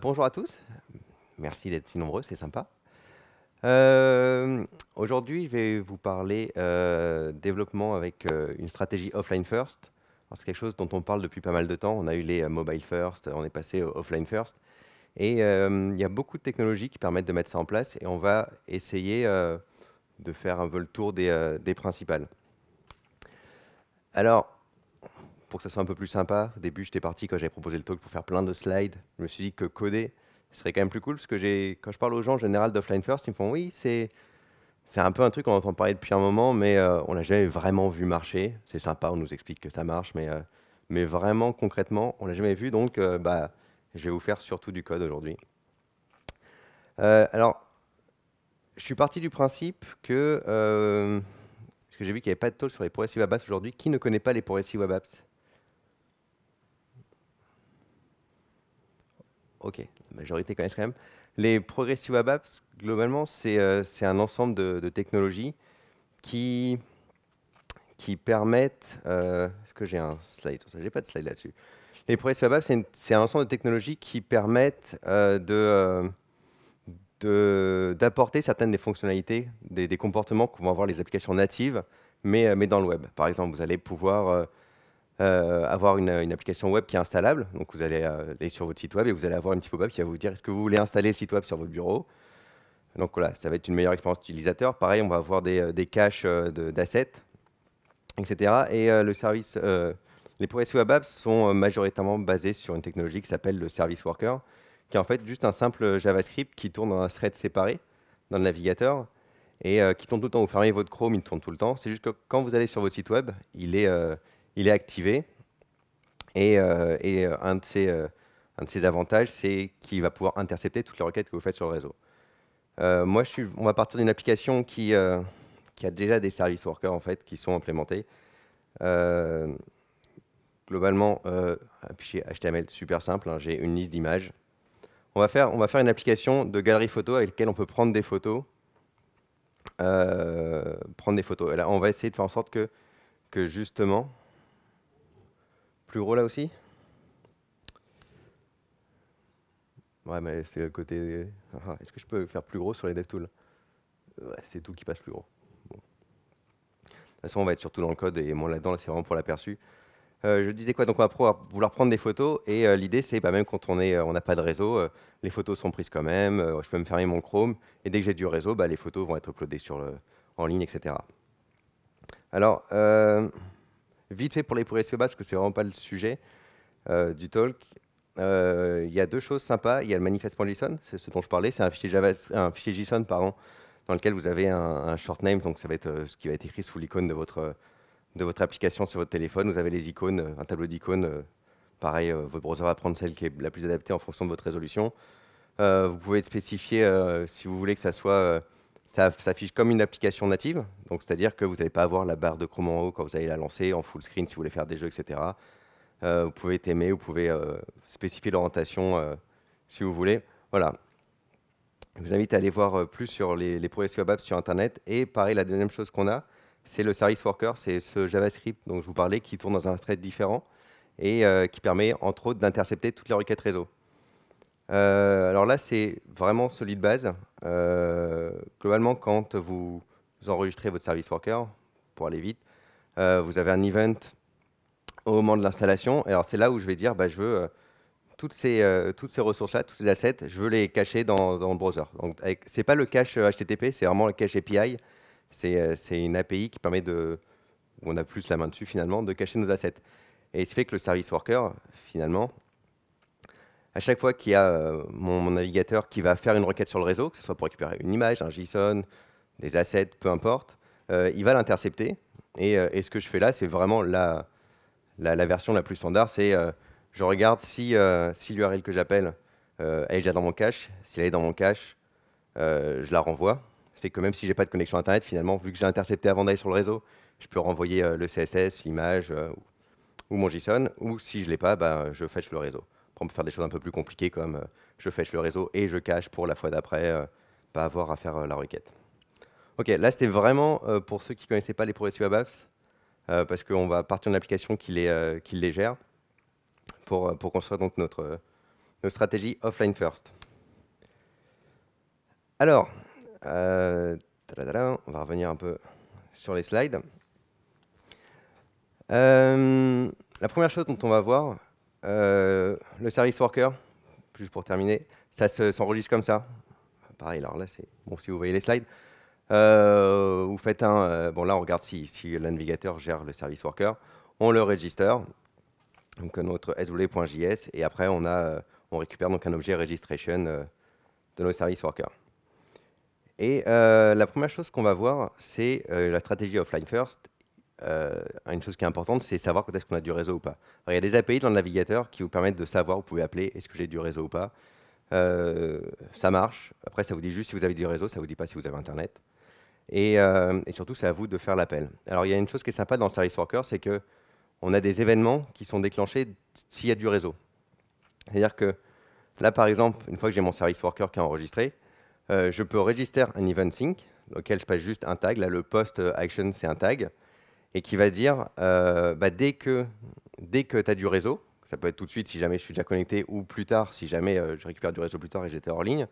Bonjour à tous, merci d'être si nombreux, c'est sympa. Aujourd'hui, je vais vous parler développement avec une stratégie offline first. C'est quelque chose dont on parle depuis pas mal de temps. On a eu les mobile first, on est passé au offline first. Et il y a beaucoup de technologies qui permettent de mettre ça en place et on va essayer de faire un peu le tour des principales. Alors, pour que ça soit un peu plus sympa, au début, j'étais parti quand j'avais proposé le talk pour faire plein de slides. Je me suis dit que coder, ce serait quand même plus cool parce que quand je parle aux gens en général d'offline first, ils me font oui, c'est un peu un truc qu'on entend parler depuis un moment, mais on l'a jamais vraiment vu marcher. C'est sympa, on nous explique que ça marche, mais vraiment concrètement, on l'a jamais vu. Donc, je vais vous faire surtout du code aujourd'hui. Alors, je suis parti du principe que parce que j'ai vu qu'il n'y avait pas de talk sur les Progressive Web Apps aujourd'hui. Qui ne connaît pas les Progressive Web Apps? Ok, la majorité connaissent quand même. Les Progressive Web Apps, globalement, c'est un ensemble de technologies qui permettent... Est-ce que j'ai un slide sur ça? J'ai pas de slide là-dessus. Les Progressive Web Apps, c'est un ensemble de technologies qui permettent d'apporter certaines des fonctionnalités, des comportements que vont avoir les applications natives, mais dans le web. Par exemple, vous allez pouvoir avoir une application web qui est installable. Donc vous allez aller sur votre site web et vous allez avoir une petite pop-up qui va vous dire est-ce que vous voulez installer le site web sur votre bureau. Donc voilà, ça va être une meilleure expérience utilisateur. Pareil, on va avoir des caches d'assets, etc. Et les Progressive Web Apps sont majoritairement basés sur une technologie qui s'appelle le Service Worker, qui est en fait juste un simple JavaScript qui tourne dans un thread séparé dans le navigateur et qui tourne tout le temps. Vous fermez votre Chrome, il tourne tout le temps. C'est juste que quand vous allez sur votre site web, il est activé. Et un de ses avantages, c'est qu'il va pouvoir intercepter toutes les requêtes que vous faites sur le réseau. On va partir d'une application qui a déjà des service workers en fait, qui sont implémentés. Globalement, un fichier HTML super simple, hein, j'ai une liste d'images. On va faire une application de galerie photo avec laquelle on peut prendre des photos. Et là, on va essayer de faire en sorte que justement... Plus gros là aussi? Ouais, mais c'est le côté... Est-ce que je peux faire plus gros sur les DevTools? Ouais, c'est tout qui passe plus gros. Bon. De toute façon, on va être surtout dans le code et moi là-dedans, c'est vraiment pour l'aperçu. Je disais quoi? Donc on va vouloir prendre des photos et l'idée c'est même quand on n'a pas de réseau, les photos sont prises quand même, je peux me fermer mon Chrome et dès que j'ai du réseau, les photos vont être uploadées en ligne, etc. Alors, vite fait pour les progressive parce que c'est vraiment pas le sujet du talk. Il y a deux choses sympas. Il y a le manifest.json, c'est ce dont je parlais, c'est un fichier JSON pardon, dans lequel vous avez un short name, donc ça va être ce qui va être écrit sous l'icône de votre application sur votre téléphone. Vous avez les icônes, un tableau d'icônes. Pareil, votre browser va prendre celle qui est la plus adaptée en fonction de votre résolution. Vous pouvez spécifier, si vous voulez que ça s'affiche comme une application native, donc c'est-à-dire que vous n'allez pas avoir la barre de Chrome en haut quand vous allez la lancer en full screen si vous voulez faire des jeux, etc. Vous pouvez t'aimer, vous pouvez spécifier l'orientation si vous voulez. Voilà. Je vous invite à aller voir plus sur les Progressive Web Apps sur Internet. Et pareil, la deuxième chose qu'on a, c'est le Service Worker, c'est ce JavaScript dont je vous parlais qui tourne dans un thread différent et qui permet entre autres d'intercepter toutes les requêtes réseau. Alors là, c'est vraiment solide base. Globalement, quand vous enregistrez votre Service Worker, pour aller vite, vous avez un event au moment de l'installation. Alors c'est là où je vais dire, je veux toutes ces ressources-là, tous ces assets, je veux les cacher dans le browser. Donc c'est pas le cache HTTP, c'est vraiment le cache API. C'est une API qui permet où on a plus la main dessus finalement, de cacher nos assets. Et ce fait que le service worker, finalement, à chaque fois qu'il y a mon navigateur qui va faire une requête sur le réseau, que ce soit pour récupérer une image, un JSON, des assets, peu importe, il va l'intercepter. Et ce que je fais là, c'est vraiment la version la plus standard, c'est je regarde si l'URL que j'appelle elle est déjà dans mon cache. Si elle est dans mon cache, je la renvoie. Ça fait que même si j'ai pas de connexion Internet, finalement, vu que j'ai intercepté avant d'aller sur le réseau, je peux renvoyer le CSS, l'image ou mon JSON. Ou si je l'ai pas, je fetch le réseau. Après, on peut faire des choses un peu plus compliquées comme je fetch le réseau et je cache pour la fois d'après, pas avoir à faire la requête. Ok, là c'était vraiment pour ceux qui ne connaissaient pas les Progressive Web Apps, parce qu'on va partir d'une application qui les gère pour construire donc nos stratégies offline first. Alors, on va revenir un peu sur les slides. La première chose dont on va voir, le service worker, juste pour terminer, ça s'enregistre comme ça. Pareil, alors là, c'est bon si vous voyez les slides. Vous faites bon là, on regarde si le navigateur gère le service worker. On le register, donc notre sw.js, et après on récupère donc un objet registration de nos service workers. Et la première chose qu'on va voir, c'est la stratégie offline first. Une chose qui est importante, c'est savoir quand est-ce qu'on a du réseau ou pas. Alors, il y a des API dans le navigateur qui vous permettent de savoir, vous pouvez appeler, est-ce que j'ai du réseau ou pas. Ça marche. Après, ça vous dit juste si vous avez du réseau, ça ne vous dit pas si vous avez Internet. Et surtout, c'est à vous de faire l'appel. Alors, il y a une chose qui est sympa dans le service worker, c'est qu'on a des événements qui sont déclenchés s'il y a du réseau. C'est-à-dire que là, par exemple, une fois que j'ai mon service worker qui est enregistré, je peux register un event sync, auquel je passe juste un tag. Là, le post action, c'est un tag, et qui va dire, dès que tu as du réseau, ça peut être tout de suite si jamais je suis déjà connecté, ou plus tard, si jamais je récupère du réseau plus tard et j'étais hors ligne,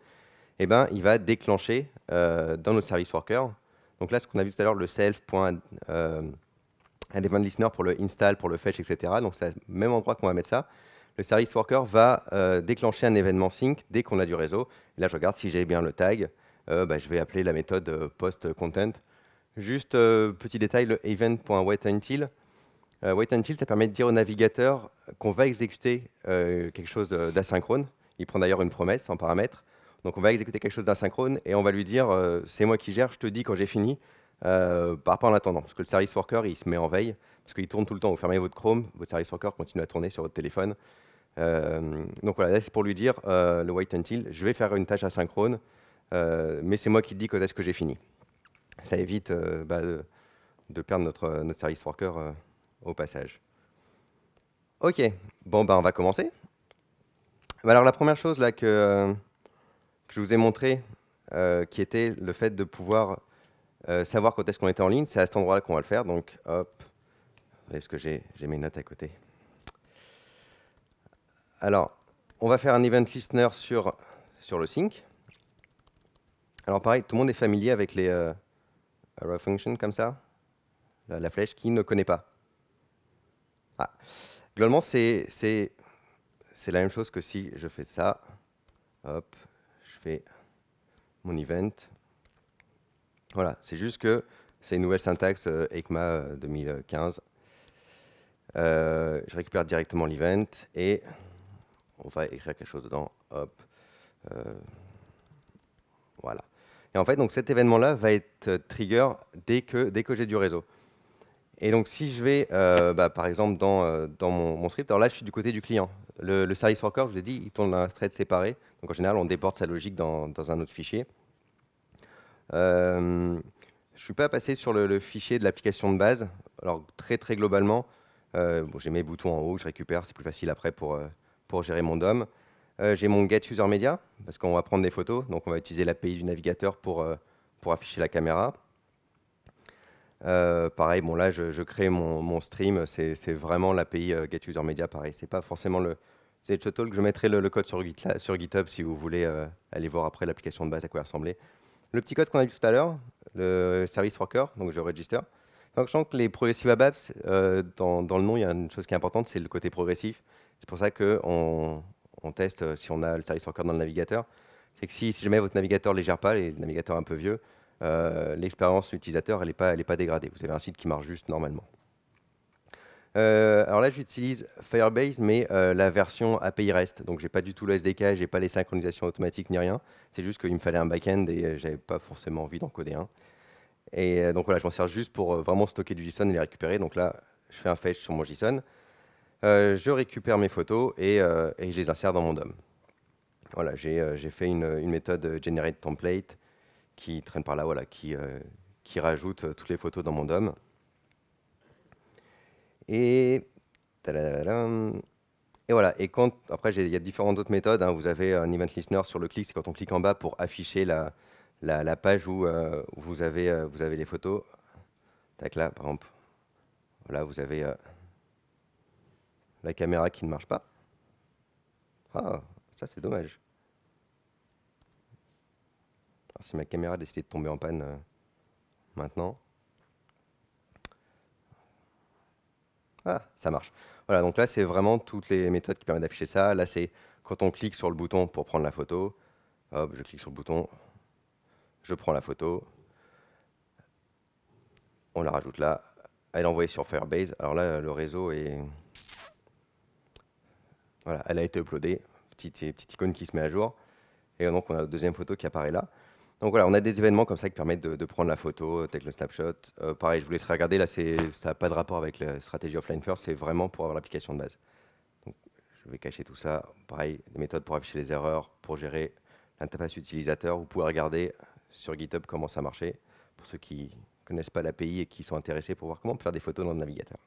eh ben, il va déclencher dans notre service worker. Donc là, ce qu'on a vu tout à l'heure, le self.event listener pour le install, pour le fetch, etc. Donc c'est au même endroit qu'on va mettre ça. Le service worker va déclencher un événement sync dès qu'on a du réseau. Et là, je regarde si j'ai bien le tag. Je vais appeler la méthode post-content. Juste petit détail, le event.waitUntil. WaitUntil, ça permet de dire au navigateur qu'on va exécuter quelque chose d'asynchrone. Il prend d'ailleurs une promesse en paramètre. Donc on va exécuter quelque chose d'asynchrone et on va lui dire c'est moi qui gère, je te dis quand j'ai fini, par rapport en attendant. Parce que le service worker, il se met en veille, parce qu'il tourne tout le temps. Vous fermez votre Chrome, votre service worker continue à tourner sur votre téléphone. Donc voilà, là c'est pour lui dire, le WaitUntil, je vais faire une tâche asynchrone, mais c'est moi qui te dis quand est-ce que j'ai fini. Ça évite de perdre notre service worker au passage. Ok, bon on va commencer. Alors la première chose là que je vous ai montré, qui était le fait de pouvoir savoir quand est-ce qu'on était en ligne, c'est à cet endroit-là qu'on va le faire. Donc hop, est-ce que j'ai mes notes à côté? Alors, on va faire un event listener sur le sync. Alors pareil, tout le monde est familier avec les arrow functions comme ça, la flèche, qui ne connaît pas. Ah. Globalement, c'est la même chose que si je fais ça. Hop, je fais mon event. Voilà, c'est juste que c'est une nouvelle syntaxe ECMA 2015. Je récupère directement l'event et on va écrire quelque chose dedans. Hop, voilà. Et en fait, donc cet événement-là va être trigger dès que j'ai du réseau. Et donc, si je vais, par exemple, dans mon script, alors là, je suis du côté du client. Le service worker, je vous ai dit, il tourne dans un thread séparé. Donc, en général, on déporte sa logique dans un autre fichier. Je ne suis pas passé sur le fichier de l'application de base. Alors, très globalement, j'ai mes boutons en haut, je récupère, c'est plus facile après pour gérer mon DOM. J'ai mon get user media, parce qu'on va prendre des photos. Donc, on va utiliser l'API du navigateur pour afficher la caméra. Pareil, bon là je crée mon stream, c'est vraiment l'API getUserMedia, pareil, c'est pas forcément c'est Chotalk, je mettrai le code sur GitHub si vous voulez aller voir après l'application de base à quoi elle ressemblait. Le petit code qu'on a vu tout à l'heure, le service worker, donc je register. Donc je sens que les progressive web apps, dans le nom il y a une chose qui est importante, c'est le côté progressif. C'est pour ça qu'on teste si on a le service worker dans le navigateur. C'est que si jamais votre navigateur ne les gère pas, les navigateurs un peu vieux, l'expérience utilisateur, elle n'est pas dégradée. Vous avez un site qui marche juste normalement. Alors là, j'utilise Firebase, mais la version API REST. Donc, j'ai pas du tout le SDK, j'ai pas les synchronisations automatiques ni rien. C'est juste qu'il me fallait un back-end et j'avais pas forcément envie d'en coder un. Et donc voilà, je m'en sers juste pour vraiment stocker du JSON et les récupérer. Donc là, je fais un fetch sur mon JSON. Je récupère mes photos et je les insère dans mon DOM. Voilà, j'ai fait une méthode generateTemplate qui traîne par là, voilà, qui rajoute toutes les photos dans mon DOM. Et voilà. Et après, il y a différentes autres méthodes. Hein. Vous avez un event listener sur le clic, c'est quand on clique en bas pour afficher la page où vous avez les photos. Tac là, par exemple. Voilà, vous avez la caméra qui ne marche pas. Ah, Ça, c'est dommage. Alors, si ma caméra a décidé de tomber en panne maintenant. Ah, ça marche. Voilà, donc là, c'est vraiment toutes les méthodes qui permettent d'afficher ça. Là, c'est quand on clique sur le bouton pour prendre la photo. Hop, je clique sur le bouton, je prends la photo. On la rajoute là. Elle est envoyée sur Firebase. Alors là, le réseau est... Voilà, elle a été uploadée. Petite icône qui se met à jour. Et donc, on a la deuxième photo qui apparaît là. Donc voilà, on a des événements comme ça qui permettent de prendre la photo, tel que le snapshot. Pareil, je vous laisserai regarder. Là, ça n'a pas de rapport avec la stratégie offline first. C'est vraiment pour avoir l'application de base. Donc, je vais cacher tout ça. Pareil, des méthodes pour afficher les erreurs, pour gérer l'interface utilisateur. Vous pouvez regarder sur GitHub comment ça marchait, pour ceux qui ne connaissent pas l'API et qui sont intéressés pour voir comment faire des photos dans le navigateur.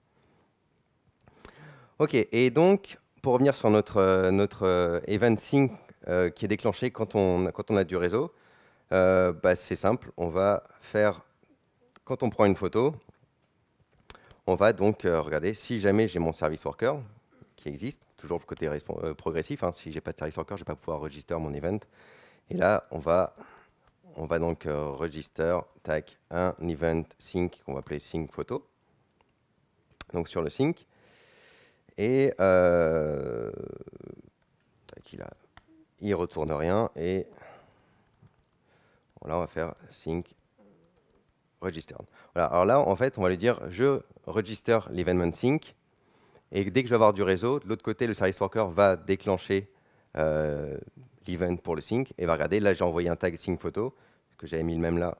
OK, et donc, pour revenir sur notre event sync qui est déclenché quand on a du réseau, c'est simple, on va faire, quand on prend une photo, on va donc regarder si jamais j'ai mon service worker qui existe, toujours le côté progressif, hein, si j'ai pas de service worker, je ne vais pas pouvoir register mon event. Et là, on va donc register, tac, un event sync qu'on va appeler sync photo. Donc sur le sync. Et tac, il retourne rien. Et voilà, on va faire sync registered. Voilà, alors là, en fait, on va lui dire je register l'event sync. Et dès que je vais avoir du réseau, de l'autre côté, le service worker va déclencher l'event pour le sync et va regarder. Là, j'ai envoyé un tag sync photo, que j'avais mis le même là.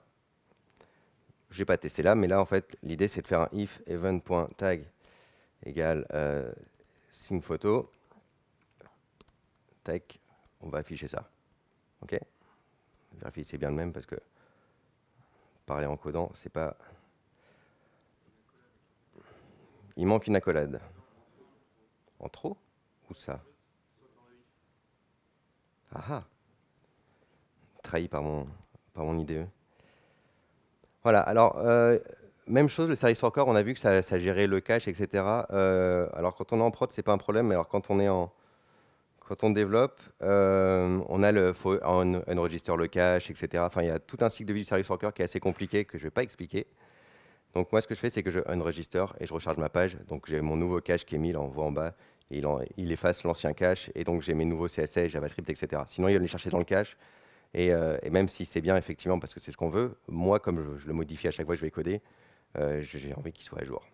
Je n'ai pas testé là, mais là, en fait, l'idée, c'est de faire un if event.tag égale sync photo. Tac, on va afficher ça. OK? Vérifiez c'est bien le même parce que parler en codant, c'est pas... Il manque une accolade. En trop? Où ça? Ah ah! Trahi par mon IDE. Voilà, alors, même chose, le service worker, on a vu que ça gérait le cache, etc. Alors, quand on est en prod, c'est pas un problème, mais alors quand on développe, on a faut unregister le cache, etc. Enfin, il y a tout un cycle de vie du service worker qui est assez compliqué, que je ne vais pas expliquer. Donc, moi, ce que je fais, c'est que je unregister et je recharge ma page. Donc, j'ai mon nouveau cache qui est mis, là, on voit en bas, et il efface l'ancien cache, et donc j'ai mes nouveaux CSS, JavaScript, etc. Sinon, il va les chercher dans le cache. Et même si c'est bien, effectivement, parce que c'est ce qu'on veut, moi, comme je le modifie à chaque fois que je vais coder, j'ai envie qu'il soit à jour.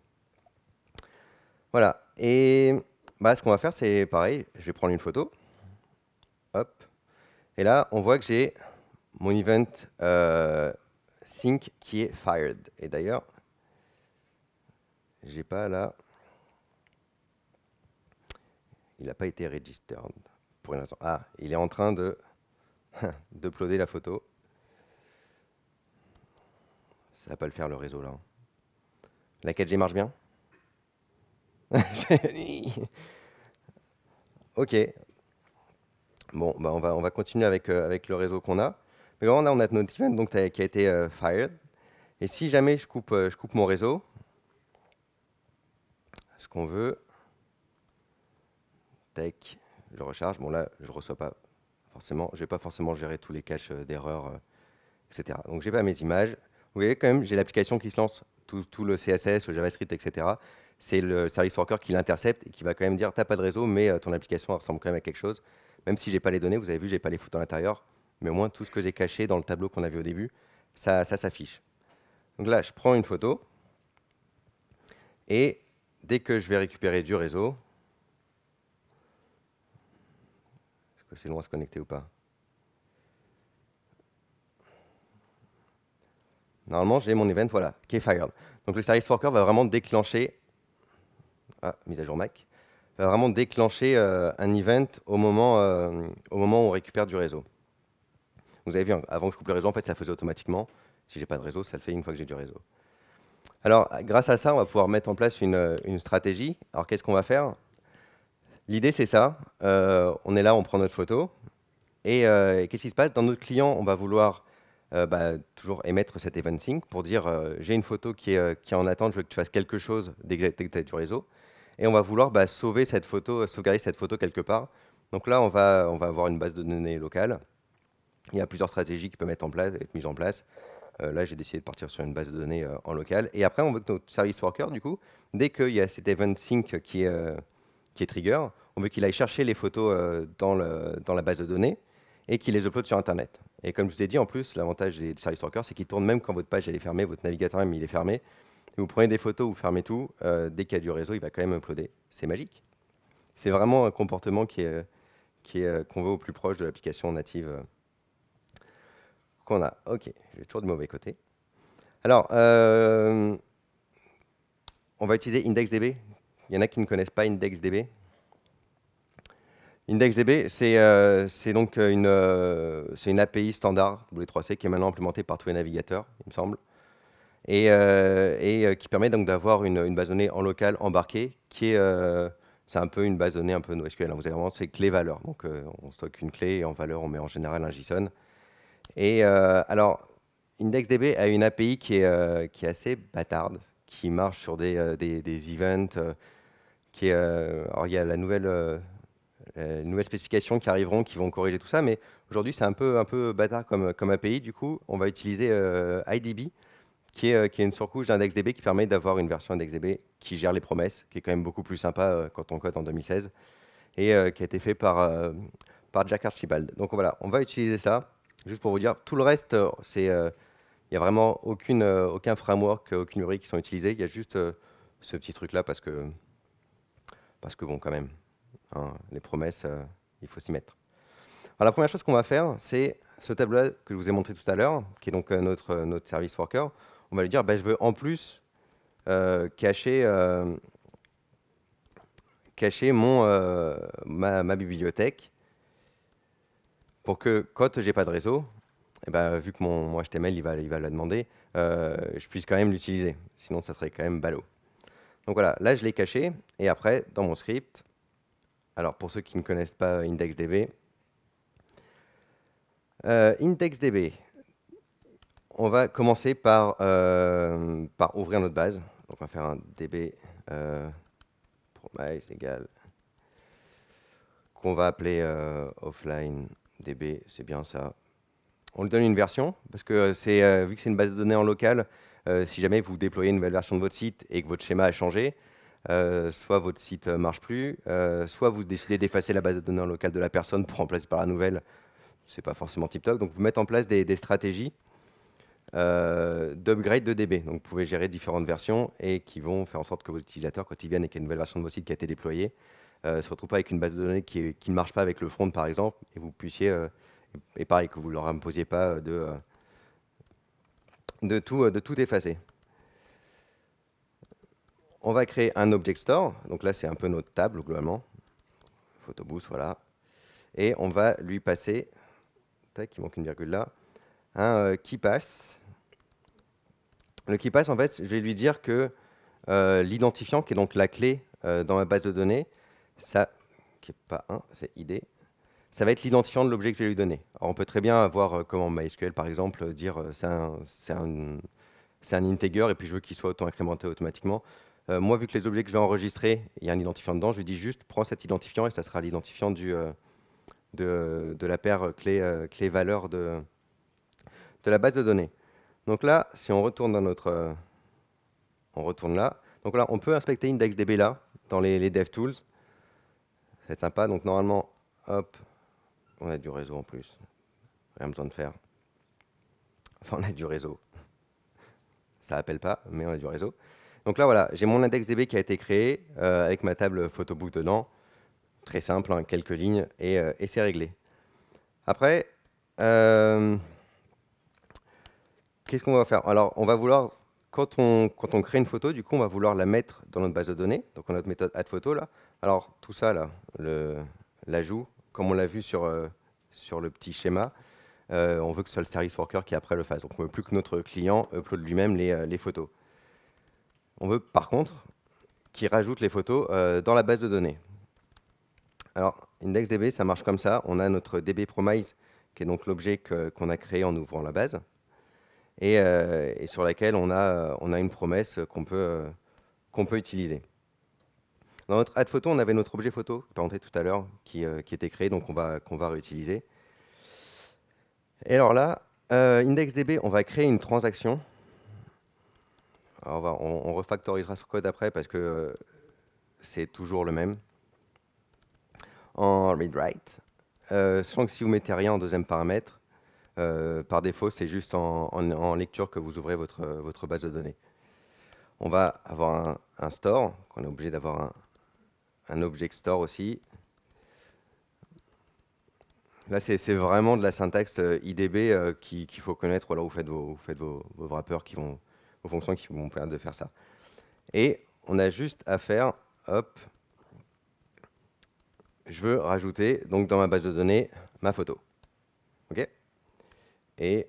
Voilà. Et ce qu'on va faire, c'est pareil. Je vais prendre une photo. Hop. Et là, on voit que j'ai mon event sync qui est fired. Et d'ailleurs, j'ai pas là. Il n'a pas été registered pour une raison. Ah, il est en train de d'uploader la photo. Ça va pas le faire le réseau là. La 4G marche bien? OK. Bon, on va continuer avec le réseau qu'on a. Mais là, on a notre event donc, qui a été fired. Et si jamais je coupe mon réseau, ce qu'on veut, tac, je recharge. Bon là, je ne reçois pas forcément, je vais pas forcément gérer tous les caches d'erreurs, etc. Donc j'ai pas mes images. Vous voyez quand même, j'ai l'application qui se lance, tout le CSS, le JavaScript, etc. C'est le service worker qui l'intercepte et qui va quand même dire, t'as pas de réseau, mais ton application ressemble quand même à quelque chose. Même si j'ai pas les données, vous avez vu, j'ai pas les photos à l'intérieur, mais au moins tout ce que j'ai caché dans le tableau qu'on a vu au début, ça s'affiche. Donc là, je prends une photo et dès que je vais récupérer du réseau, est-ce que c'est long à se connecter ou pas? Normalement, j'ai mon event, voilà, qui est fired. Donc le service worker va vraiment déclencher, mise à jour Mac, va vraiment déclencher un event au moment où on récupère du réseau. Vous avez vu, hein, avant que je coupe le réseau, en fait, ça faisait automatiquement. Si j'ai pas de réseau, ça le fait une fois que j'ai du réseau. Alors, grâce à ça, on va pouvoir mettre en place une stratégie. Alors, qu'est-ce qu'on va faire? L'idée, c'est ça. On est là, on prend notre photo. Et qu'est-ce qui se passe? Dans notre client, on va vouloir toujours émettre cet event sync pour dire j'ai une photo qui est en attente, je veux que tu fasses quelque chose dès que tu as du réseau. Et on va vouloir sauvegarder cette photo quelque part. Donc là, on va avoir une base de données locale. Il y a plusieurs stratégies qui peuvent être mises en place. Là, j'ai décidé de partir sur une base de données en local. Et après, on veut que notre service worker, du coup, dès qu'il y a cet event sync qui est trigger, on veut qu'il aille chercher les photos dans la base de données et qu'il les upload sur Internet. Et comme je vous ai dit, en plus, l'avantage des service workers, c'est qu'ils tournent même quand votre page elle est fermée, votre navigateur même il est fermé. Vous prenez des photos, vous fermez tout, dès qu'il y a du réseau, il va quand même uploader. C'est magique. C'est vraiment un comportement qu'on veut au plus proche de l'application native qu'on a. Ok, j'ai toujours du mauvais côté. Alors, on va utiliser IndexDB. Il y en a qui ne connaissent pas IndexDB. IndexDB, c'est donc une API standard W3C qui est maintenant implémentée par tous les navigateurs, il me semble, et qui permet donc d'avoir une base de données en local embarquée, c'est un peu une base de données un peu NoSQL. Vous avez vraiment ces clés-valeurs. Donc, on stocke une clé et en valeur, on met en général un JSON. Et alors, IndexDB a une API qui est assez bâtarde, qui marche sur des events. Alors, il y a la nouvelle spécification qui arriveront, qui vont corriger tout ça, mais aujourd'hui, c'est un peu bâtard comme API. Du coup, on va utiliser IDB, qui est une surcouche d'IndexDB qui permet d'avoir une version IndexDB qui gère les promesses, qui est quand même beaucoup plus sympa quand on code en 2016, et qui a été fait par Jack Archibald. Donc voilà, on va utiliser ça. Juste pour vous dire, tout le reste, il n'y a vraiment aucun framework, aucune librairie qui sont utilisées. Il y a juste ce petit truc-là parce que bon, quand même, hein, les promesses, il faut s'y mettre. Alors, la première chose qu'on va faire, c'est ce tableau-là que je vous ai montré tout à l'heure, qui est donc notre service worker. On va lui dire, je veux en plus cacher ma bibliothèque pour que quand j'ai pas de réseau, vu que mon HTML il va la demander, je puisse quand même l'utiliser. Sinon, ça serait quand même ballot. Donc voilà, là je l'ai caché. Et après, dans mon script, alors pour ceux qui ne connaissent pas IndexDB, IndexDB, on va commencer par ouvrir notre base. Donc on va faire un db promise égale qu'on va appeler offline db, c'est bien ça. On lui donne une version, parce que vu que c'est une base de données en local, si jamais vous déployez une nouvelle version de votre site et que votre schéma a changé, soit votre site ne marche plus, soit vous décidez d'effacer la base de données en local de la personne pour remplacer par la nouvelle, c'est pas forcément tip-top. Donc vous mettez en place des stratégies d'upgrade de DB. Donc vous pouvez gérer différentes versions et qui vont faire en sorte que vos utilisateurs, quand ils viennent et qu'il y a une nouvelle version de votre site qui a été déployée, se retrouvent pas avec une base de données qui ne marche pas avec le front, par exemple, et vous puissiez, et pareil, que vous ne leur imposiez pas de tout effacer. On va créer un object store. Donc là, c'est un peu notre table, globalement. Photoboost, voilà. Et on va lui passer, tac, il manque une virgule là, un keypass. Le keypass, en fait, je vais lui dire que l'identifiant, qui est donc la clé dans ma base de données, ça, qui n'est pas un, c'est ID, ça va être l'identifiant de l'objet que je vais lui donner. Alors, on peut très bien avoir, comme en MySQL par exemple, dire c'est un integer et puis je veux qu'il soit auto-incrémenté automatiquement. Moi, vu que les objets que je vais enregistrer, il y a un identifiant dedans, je lui dis juste prends cet identifiant et ça sera l'identifiant de la paire clé-valeur de la base de données. Donc là, si on retourne dans notre... on retourne là. Donc là, on peut inspecter IndexDB là, dans les DevTools. C'est sympa. Donc normalement, hop, on a du réseau en plus. Rien besoin de faire. Enfin, on a du réseau. Ça appelle pas, mais on a du réseau. Donc là, voilà, j'ai mon IndexDB qui a été créé avec ma table photobook dedans. Très simple, hein, quelques lignes, et c'est réglé. Après, qu'est-ce qu'on va faire? Alors, on va vouloir, quand on crée une photo, du coup, on va vouloir la mettre dans notre base de données. Donc, on a notre méthode addPhoto, là. Alors, tout ça, là, l'ajout, comme on l'a vu sur le petit schéma, on veut que ce soit le service worker qui après le fasse. Donc on ne veut plus que notre client upload lui-même les photos. On veut par contre qu'il rajoute les photos dans la base de données. Alors IndexDB, ça marche comme ça. On a notre dbPromise, qui est donc l'objet qu'on a créé en ouvrant la base, et sur laquelle on a une promesse qu'on peut utiliser. Dans notre add photo, on avait notre objet photo, que j'ai montré tout à l'heure, qui était créé, donc qu'on va réutiliser. Et alors là, IndexDB, on va créer une transaction. Alors on refactorisera ce code après parce que c'est toujours le même. En read-write, sachant que si vous mettez rien en deuxième paramètre, par défaut, c'est juste en lecture que vous ouvrez votre base de données. On va avoir un store, qu'on est obligé d'avoir un object store aussi. Là, c'est vraiment de la syntaxe IDB qu'il faut connaître, ou alors vous faites vos wrappers, vos fonctions qui vont permettre de faire ça. Et on a juste à faire, hop, je veux rajouter donc dans ma base de données ma photo. OK? Et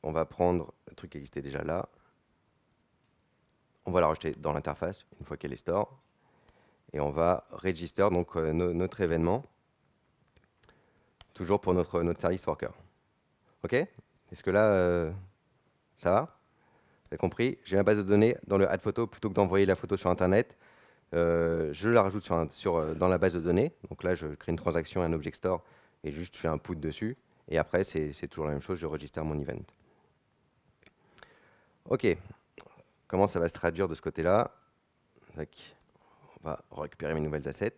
on va prendre le truc qui existait déjà là. On va la rajouter dans l'interface une fois qu'elle est store. Et on va register donc notre événement, toujours pour notre service worker. OK? Est-ce que là, ça va? Vous avez compris? J'ai ma base de données dans le add photo, plutôt que d'envoyer la photo sur Internet, je la rajoute dans la base de données. Donc là, je crée une transaction, un object store, et juste je fais un put dessus. Et après, c'est toujours la même chose, je register mon event. OK. Comment ça va se traduire de ce côté-là? On va récupérer mes nouvelles assets.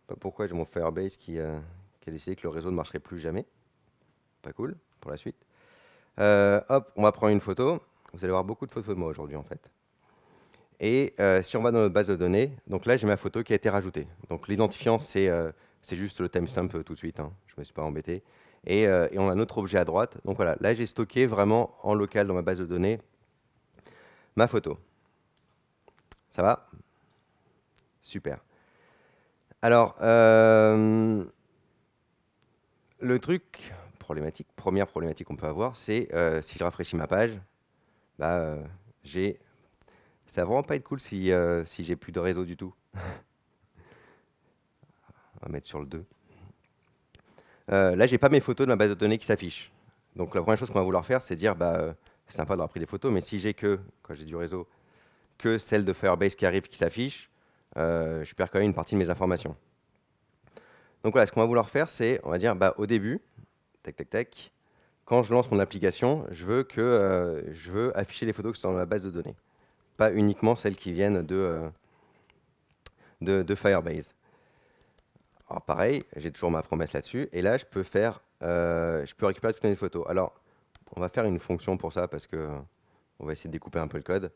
Pas pourquoi j'ai mon Firebase qui a décidé que le réseau ne marcherait plus jamais. Pas cool pour la suite. Hop, on va prendre une photo. Vous allez voir beaucoup de photos de moi aujourd'hui en fait. Et si on va dans notre base de données, donc là j'ai ma photo qui a été rajoutée. Donc l'identifiant c'est juste le timestamp tout de suite, hein. Je ne me suis pas embêté. Et on a notre objet à droite. Donc voilà, là j'ai stocké vraiment en local dans ma base de données ma photo. Ça va? Super. Alors, le truc première problématique qu'on peut avoir, c'est si je rafraîchis ma page, bah, ça va vraiment pas être cool si j'ai plus de réseau du tout. On va mettre sur le 2. Là, j'ai pas mes photos de ma base de données qui s'affichent. Donc la première chose qu'on va vouloir faire, c'est dire, c'est sympa d'avoir pris des photos, mais si j'ai quand j'ai du réseau, que celle de Firebase qui arrive, qui s'affiche, je perds quand même une partie de mes informations. Donc voilà, ce qu'on va vouloir faire, c'est, on va dire, au début, tac, tac, tac, quand je lance mon application, je veux afficher les photos qui sont dans ma base de données, pas uniquement celles qui viennent de Firebase. Alors pareil, j'ai toujours ma promesse là-dessus, et là je peux récupérer toutes mes photos. Alors, on va faire une fonction pour ça, parce que on va essayer de découper un peu le code,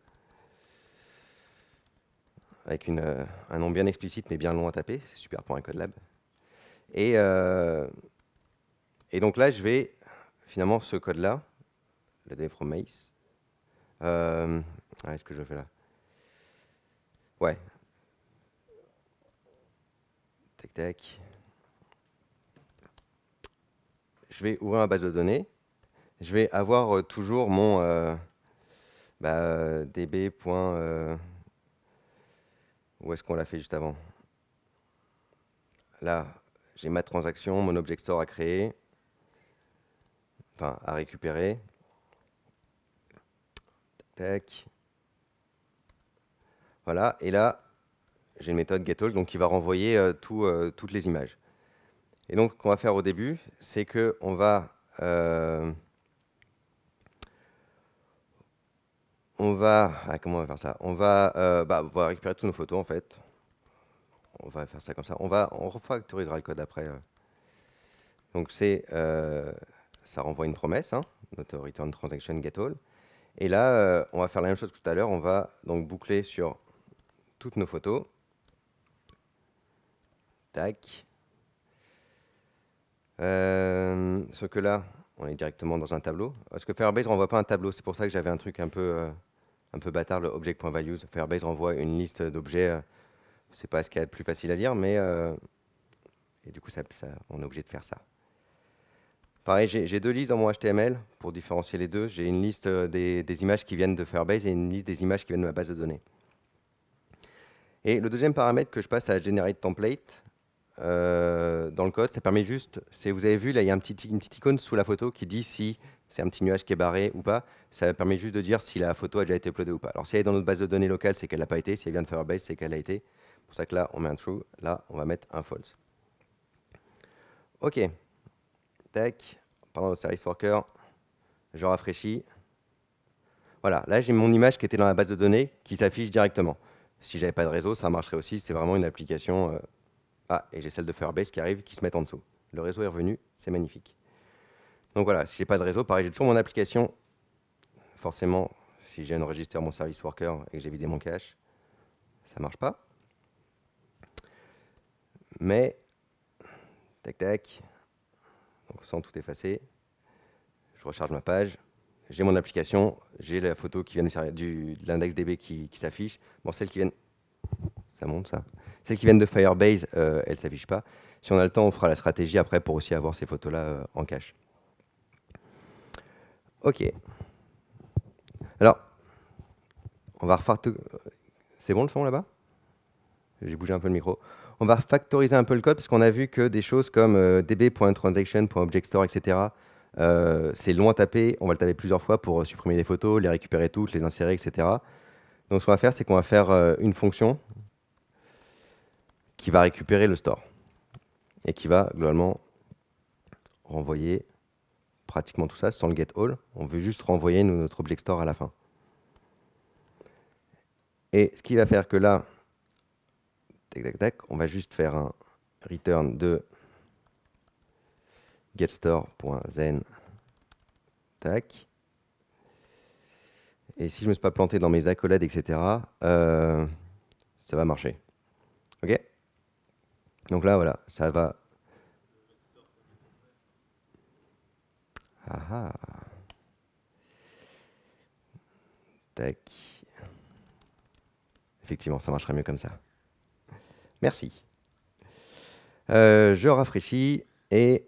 avec un nom bien explicite, mais bien long à taper, c'est super pour un code lab. Et donc là, je vais, finalement, ce code-là, le dev from Mace, est-ce que je le fais là? Ouais. Tac, tac. Je vais ouvrir ma base de données. Je vais avoir toujours mon db. Où est-ce qu'on l'a fait juste avant? Là, j'ai ma transaction, mon object store à créer, enfin à récupérer. Tac. Voilà, et là, j'ai une méthode getAll donc qui va renvoyer toutes les images. Et donc, ce qu'on va faire au début, c'est qu'on va comment on va faire ça? On va récupérer toutes nos photos en fait. On va faire ça comme ça. On refactorisera le code après. Donc ça renvoie une promesse, hein, notre return transaction getAll. Et là, on va faire la même chose que tout à l'heure. On va donc boucler sur toutes nos photos. Tac. Sauf que là, on est directement dans un tableau. Parce que Firebase ne renvoie pas un tableau. C'est pour ça que j'avais un truc un peu bâtard, le object.values. Firebase renvoie une liste d'objets. C'est pas ce qu'il y a de plus facile à lire, mais et du coup, on est obligé de faire ça. Pareil, j'ai deux listes dans mon HTML pour différencier les deux. J'ai une liste des images qui viennent de Firebase et une liste des images qui viennent de ma base de données. Et le deuxième paramètre que je passe à GenerateTemplate, dans le code, ça permet juste, vous avez vu, là, il y a une petite icône sous la photo qui dit si c'est un petit nuage qui est barré ou pas. Ça permet juste de dire si la photo a déjà été uploadée ou pas. Alors, si elle est dans notre base de données locale, c'est qu'elle n'a pas été. Si elle vient de Firebase, c'est qu'elle a été. C'est pour ça que là, on met un true. Là, on va mettre un false. OK. Tac. Pardon, service worker. Je rafraîchis. Voilà, là, j'ai mon image qui était dans la base de données qui s'affiche directement. Si j'avais pas de réseau, ça marcherait aussi. C'est vraiment une application. Ah, et j'ai celle de Firebase qui arrive, qui se met en dessous. Le réseau est revenu, c'est magnifique. Donc voilà, si j'ai pas de réseau, pareil, j'ai toujours mon application. Forcément, si j'ai enregistré mon service worker et que j'ai vidé mon cache, ça marche pas. Mais, tac tac, donc sans tout effacer, je recharge ma page, j'ai mon application, j'ai la photo qui vient de l'index DB qui s'affiche. Bon, celles qui viennent, ça monte ça. Celles qui viennent de Firebase, elles ne s'affichent pas. Si on a le temps, on fera la stratégie après pour aussi avoir ces photos-là en cache. OK. Alors, on va refaire tout. C'est bon le son là-bas? J'ai bougé un peu le micro. On va factoriser un peu le code parce qu'on a vu que des choses comme db.transaction.objectstore, etc., c'est long à taper. On va le taper plusieurs fois pour supprimer les photos, les récupérer toutes, les insérer, etc. Donc, ce qu'on va faire, c'est qu'on va faire une fonction qui va récupérer le store et qui va globalement renvoyer pratiquement tout ça sans le getAll. On veut juste renvoyer notre object store à la fin. Et ce qui va faire que là, tac, tac, tac, on va juste faire un return de getStore.then. Tac. Et si je ne me suis pas planté dans mes accolades, etc., ça va marcher. OK? Donc là, voilà, ça va. Ah ah. Tac. Effectivement, ça marcherait mieux comme ça. Merci. Je rafraîchis et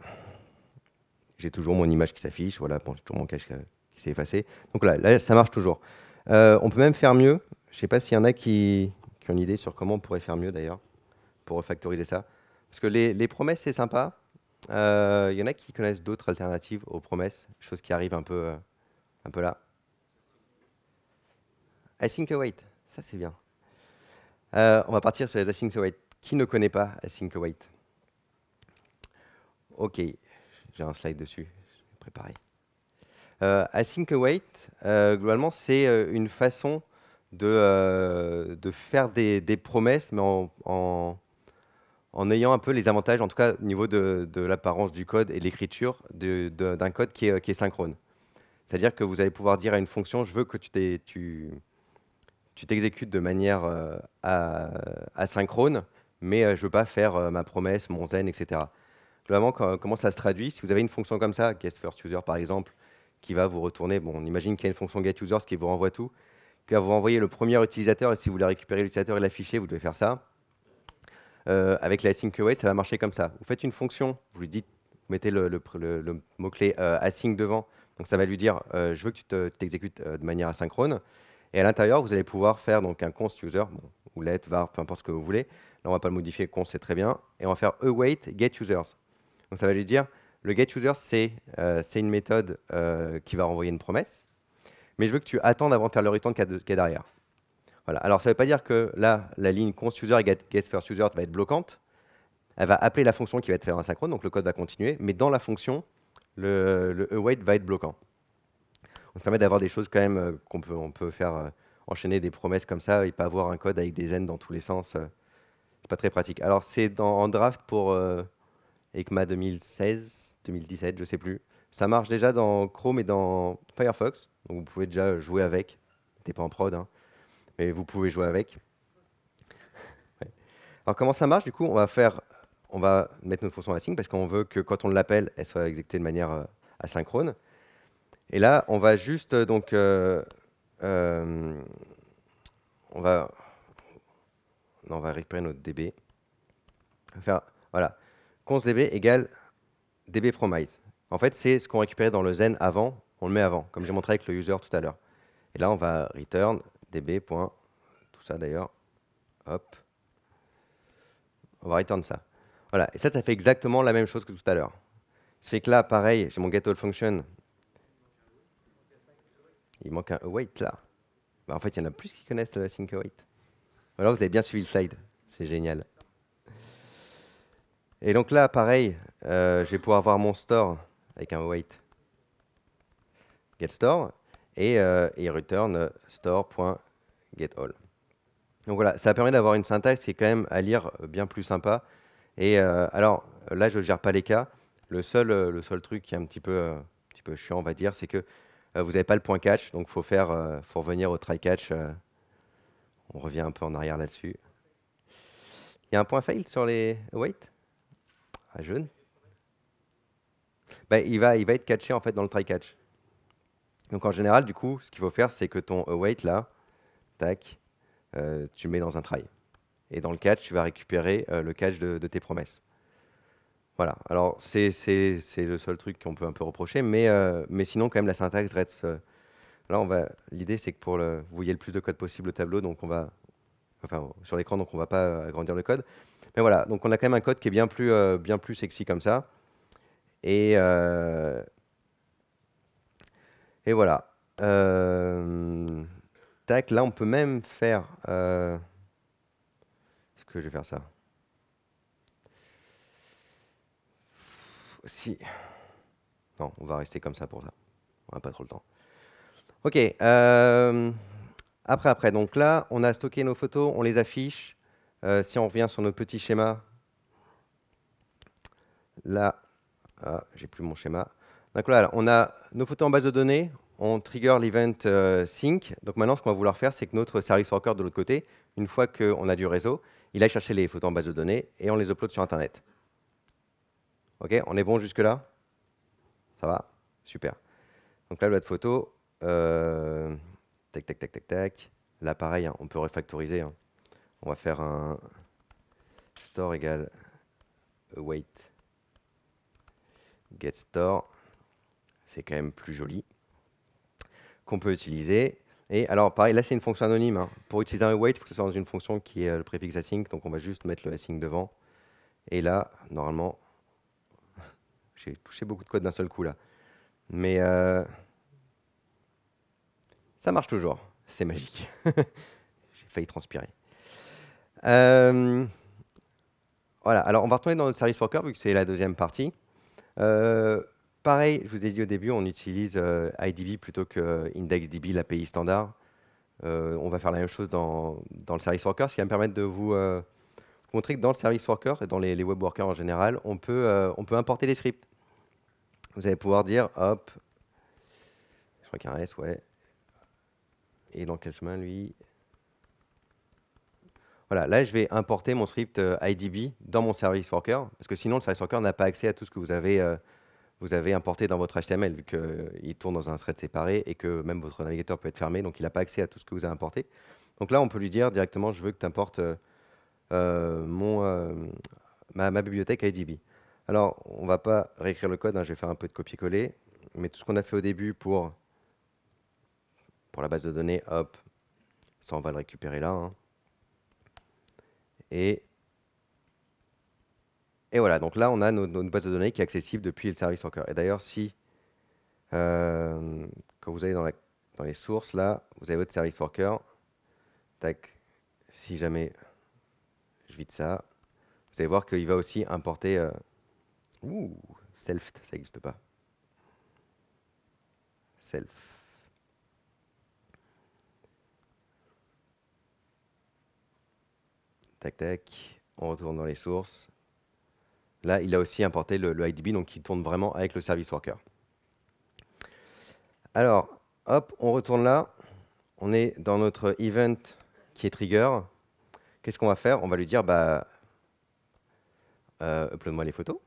j'ai toujours mon image qui s'affiche. Voilà, bon, j'ai toujours mon cache qui s'est effacé. Donc là, ça marche toujours. On peut même faire mieux. Je ne sais pas s'il y en a qui ont une idée sur comment on pourrait faire mieux d'ailleurs pour refactoriser ça. Parce que les promesses, c'est sympa. Il y en a qui connaissent d'autres alternatives aux promesses, choses qui arrivent un peu là. Async await, ça c'est bien. On va partir sur les async await. Qui ne connaît pas async await? OK, j'ai un slide dessus, préparé. Async await, globalement, c'est une façon de faire des promesses, mais en ayant un peu les avantages, en tout cas au niveau de l'apparence du code et l'écriture d'un code qui est synchrone. C'est-à-dire que vous allez pouvoir dire à une fonction, je veux que tu t'exécutes de manière asynchrone, mais je ne veux pas faire ma promesse, mon zen, etc. Globalement, comment ça se traduit? Si vous avez une fonction comme ça, getFirstUser par exemple, qui va vous retourner, bon, on imagine qu'il y a une fonction getUser, ce qui vous renvoie tout, qui va vous renvoyer le premier utilisateur, et si vous voulez récupérer l'utilisateur et l'afficher, vous devez faire ça. Avec la async await, ça va marcher comme ça. Vous faites une fonction, vous lui dites, vous mettez le mot-clé async devant, donc ça va lui dire je veux que tu t'exécutes de manière asynchrone. Et à l'intérieur, vous allez pouvoir faire donc un const user, bon, ou let, var, peu importe ce que vous voulez. Là, on ne va pas le modifier, const c'est très bien. Et on va faire await get users. Donc ça va lui dire le get user, c'est une méthode qui va renvoyer une promesse, mais je veux que tu attendes avant de faire le return qu'il y a derrière. Voilà. Alors, ça ne veut pas dire que là, la ligne const user et get first user va être bloquante. Elle va appeler la fonction qui va être faite en asynchrone, donc le code va continuer, mais dans la fonction, le await va être bloquant. On se permet d'avoir des choses quand même on peut faire enchaîner des promesses comme ça et pas avoir un code avec des n dans tous les sens. C'est pas très pratique. Alors, c'est en draft pour ECMA 2016, 2017, je ne sais plus. Ça marche déjà dans Chrome et dans Firefox, donc vous pouvez déjà jouer avec. T'es pas en prod, hein, mais vous pouvez jouer avec. Ouais. Alors comment ça marche? Du coup, on va mettre notre fonction async parce qu'on veut que quand on l'appelle, elle soit exécutée de manière asynchrone. Et là, on va juste donc on va récupérer notre DB. On va faire voilà, const DB égale DB promise. En fait, c'est ce qu'on récupérait dans le zen avant, on le met avant, comme j'ai montré avec le user tout à l'heure. Et là, on va return db. Tout ça d'ailleurs. Hop. On va return ça. Voilà, et ça fait exactement la même chose que tout à l'heure. Ça fait que là, pareil, j'ai mon getAllFunction. Il manque un await là. Bah, en fait, il y en a plus qui connaissent le async await. Alors, vous avez bien suivi le slide. C'est génial. Et donc là, pareil, je vais pouvoir voir mon store avec un await getStore et il return store.getAll. Donc voilà, ça permet d'avoir une syntaxe qui est quand même à lire bien plus sympa. Et alors, là, je ne gère pas les cas. Le seul truc qui est un petit peu chiant, on va dire, c'est que vous n'avez pas le point catch. Donc, faut revenir au try catch. On revient un peu en arrière là-dessus. Il y a un point fail sur les await? Ah, jaune. Bah, il va être catché en fait dans le try catch. Donc, en général, du coup, ce qu'il faut faire, c'est que ton await là, tac, tu mets dans un try. Et dans le catch, tu vas récupérer le catch de tes promesses. Voilà, alors c'est le seul truc qu'on peut un peu reprocher, mais sinon, quand même, la syntaxe reste. Là, l'idée, c'est que vous voyez le plus de code possible au tableau, donc sur l'écran, donc on ne va pas agrandir le code. Mais voilà, donc on a quand même un code qui est bien plus sexy comme ça. Et voilà. Tac, là, on peut même faire. Est-ce que je vais faire ça? Si. Non, on va rester comme ça pour ça. On n'a pas trop le temps. Ok. Après, donc là, on a stocké nos photos, on les affiche. Si on revient sur notre petit schéma, là, j'ai plus mon schéma. Donc là, on a nos photos en base de données, on trigger l'event sync. Donc maintenant, ce qu'on va vouloir faire, c'est que notre service worker de l'autre côté, une fois qu'on a du réseau, il aille chercher les photos en base de données et on les upload sur Internet. Ok, on est bon jusque-là? Ça va? Super. Donc là, le de photo, tac, tac, tac, tac, tac. Là, pareil, hein, on peut refactoriser. Hein. On va faire un store égale await getStore. C'est quand même plus joli. Qu'on peut utiliser. Et alors, pareil, là, c'est une fonction anonyme. Hein. Pour utiliser un await, il faut que ce soit dans une fonction qui est le préfixe async. Donc, on va juste mettre le async devant. Et là, normalement, j'ai touché beaucoup de code d'un seul coup là. Mais ça marche toujours. C'est magique. J'ai failli transpirer. Voilà, alors on va retourner dans notre service worker vu que c'est la deuxième partie. Pareil, je vous ai dit au début, on utilise IDB plutôt que IndexDB, l'API standard. On va faire la même chose dans le service worker, ce qui va me permettre de vous montrer que dans le service worker et dans les web workers en général, on peut importer des scripts. Vous allez pouvoir dire, hop, je crois qu'il y a un S, ouais. Et dans quel chemin, lui? Voilà, là, je vais importer mon script IDB dans mon service worker, parce que sinon, le service worker n'a pas accès à tout ce que vous avez importé dans votre HTML, vu qu'il tourne dans un thread séparé et que même votre navigateur peut être fermé, donc il n'a pas accès à tout ce que vous avez importé. Donc là, on peut lui dire directement, je veux que tu importes ma bibliothèque IDB. Alors, on ne va pas réécrire le code, hein, je vais faire un peu de copier-coller, mais tout ce qu'on a fait au début pour la base de données, hop, ça, on va le récupérer là. Hein. Et voilà, donc là, on a notre base de données qui est accessible depuis le service worker. Et d'ailleurs, si, quand vous allez dans les sources, là, vous avez votre service worker. Tac, si jamais je vide ça, vous allez voir qu'il va aussi importer... self, ça n'existe pas. Self. Tac, tac, on retourne dans les sources. Là, il a aussi importé le IDB, donc il tourne vraiment avec le service worker. Alors, hop, on retourne là. On est dans notre event qui est trigger. Qu'est-ce qu'on va faire? On va lui dire, upload-moi les photos.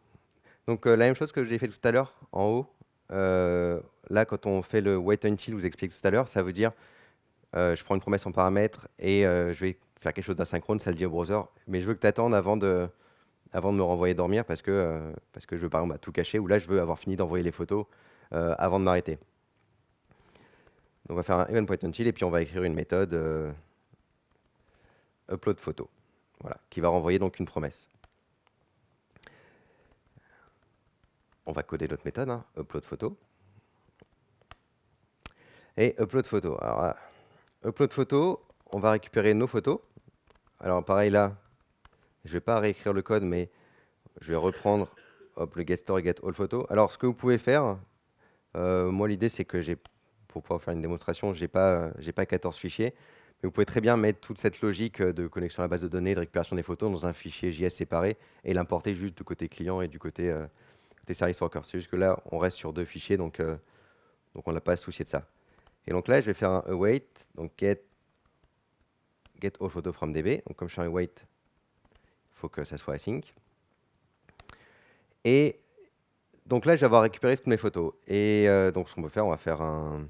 Donc, la même chose que j'ai fait tout à l'heure, en haut. Là, quand on fait le wait until, je vous explique tout à l'heure, ça veut dire, je prends une promesse en paramètre et je vais faire quelque chose d'asynchrone, ça le dit au browser, mais je veux que tu attendes avant de me renvoyer dormir parce que je veux par exemple tout cacher, ou là je veux avoir fini d'envoyer les photos avant de m'arrêter. Donc on va faire un event.until et puis on va écrire une méthode upload photo, voilà, qui va renvoyer donc une promesse. on va coder notre méthode, hein, upload photo. Et upload photo. Alors là, upload photo, on va récupérer nos photos. Alors pareil là, je ne vais pas réécrire le code, mais je vais reprendre hop, le getStore et getAllPhoto. Alors ce que vous pouvez faire, moi l'idée c'est que pour pouvoir faire une démonstration, j'ai pas 14 fichiers, mais vous pouvez très bien mettre toute cette logique de connexion à la base de données, de récupération des photos dans un fichier JS séparé et l'importer juste du côté client et du côté service worker. C'est juste que là, on reste sur deux fichiers, donc on n'a pas à se soucier de ça. Et donc là, je vais faire un await, donc get all photo from DB. Donc comme je fais un await, il faut que ça soit async. Et donc là, je vais avoir récupéré toutes mes photos. Et donc ce qu'on peut faire, on va faire un...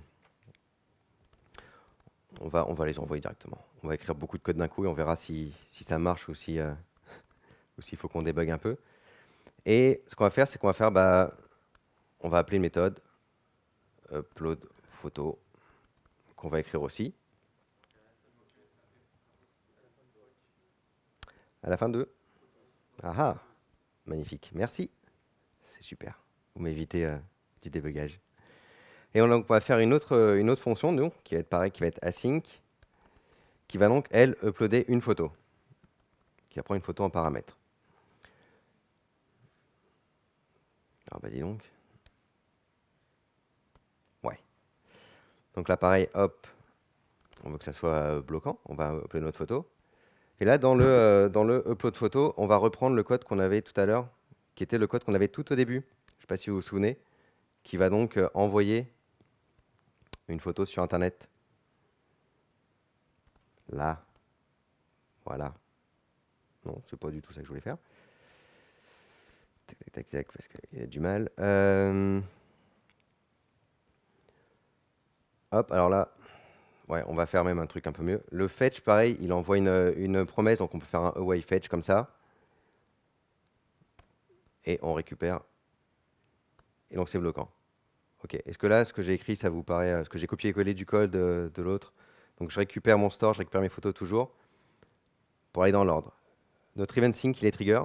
On va les envoyer directement. On va écrire beaucoup de code d'un coup et on verra si ça marche ou s'il faut qu'on débug un peu. Et ce qu'on va faire, c'est qu'on va faire, on va appeler une méthode upload photo qu'on va écrire aussi. À la fin de... Ah ah, magnifique, merci. C'est super. Vous m'évitez du débugage. Et on va faire une autre fonction donc, qui va être pareil, qui va être async, qui va donc, elle, uploader une photo, qui va prendre une photo en paramètre. Alors, dis donc. Ouais. Donc là, pareil, hop, on veut que ça soit bloquant, on va uploader notre photo. Et là, dans le upload photo, on va reprendre le code qu'on avait tout à l'heure, qui était le code qu'on avait tout au début. Je ne sais pas si vous vous souvenez, qui va donc envoyer une photo sur Internet. Là. Voilà. Non, c'est pas du tout ça que je voulais faire. Tac, tac, tac, tac, parce qu'il y a du mal. Hop, alors là, ouais, on va faire même un truc un peu mieux. Le fetch, pareil, il envoie une promesse, donc on peut faire un away fetch comme ça. Et on récupère. Et donc c'est bloquant. Ok, est-ce que là, ce que j'ai écrit, ça vous paraît, ce que j'ai copié-collé du code de l'autre. Donc je récupère mon store, je récupère mes photos toujours, pour aller dans l'ordre. Notre event sync, il est trigger.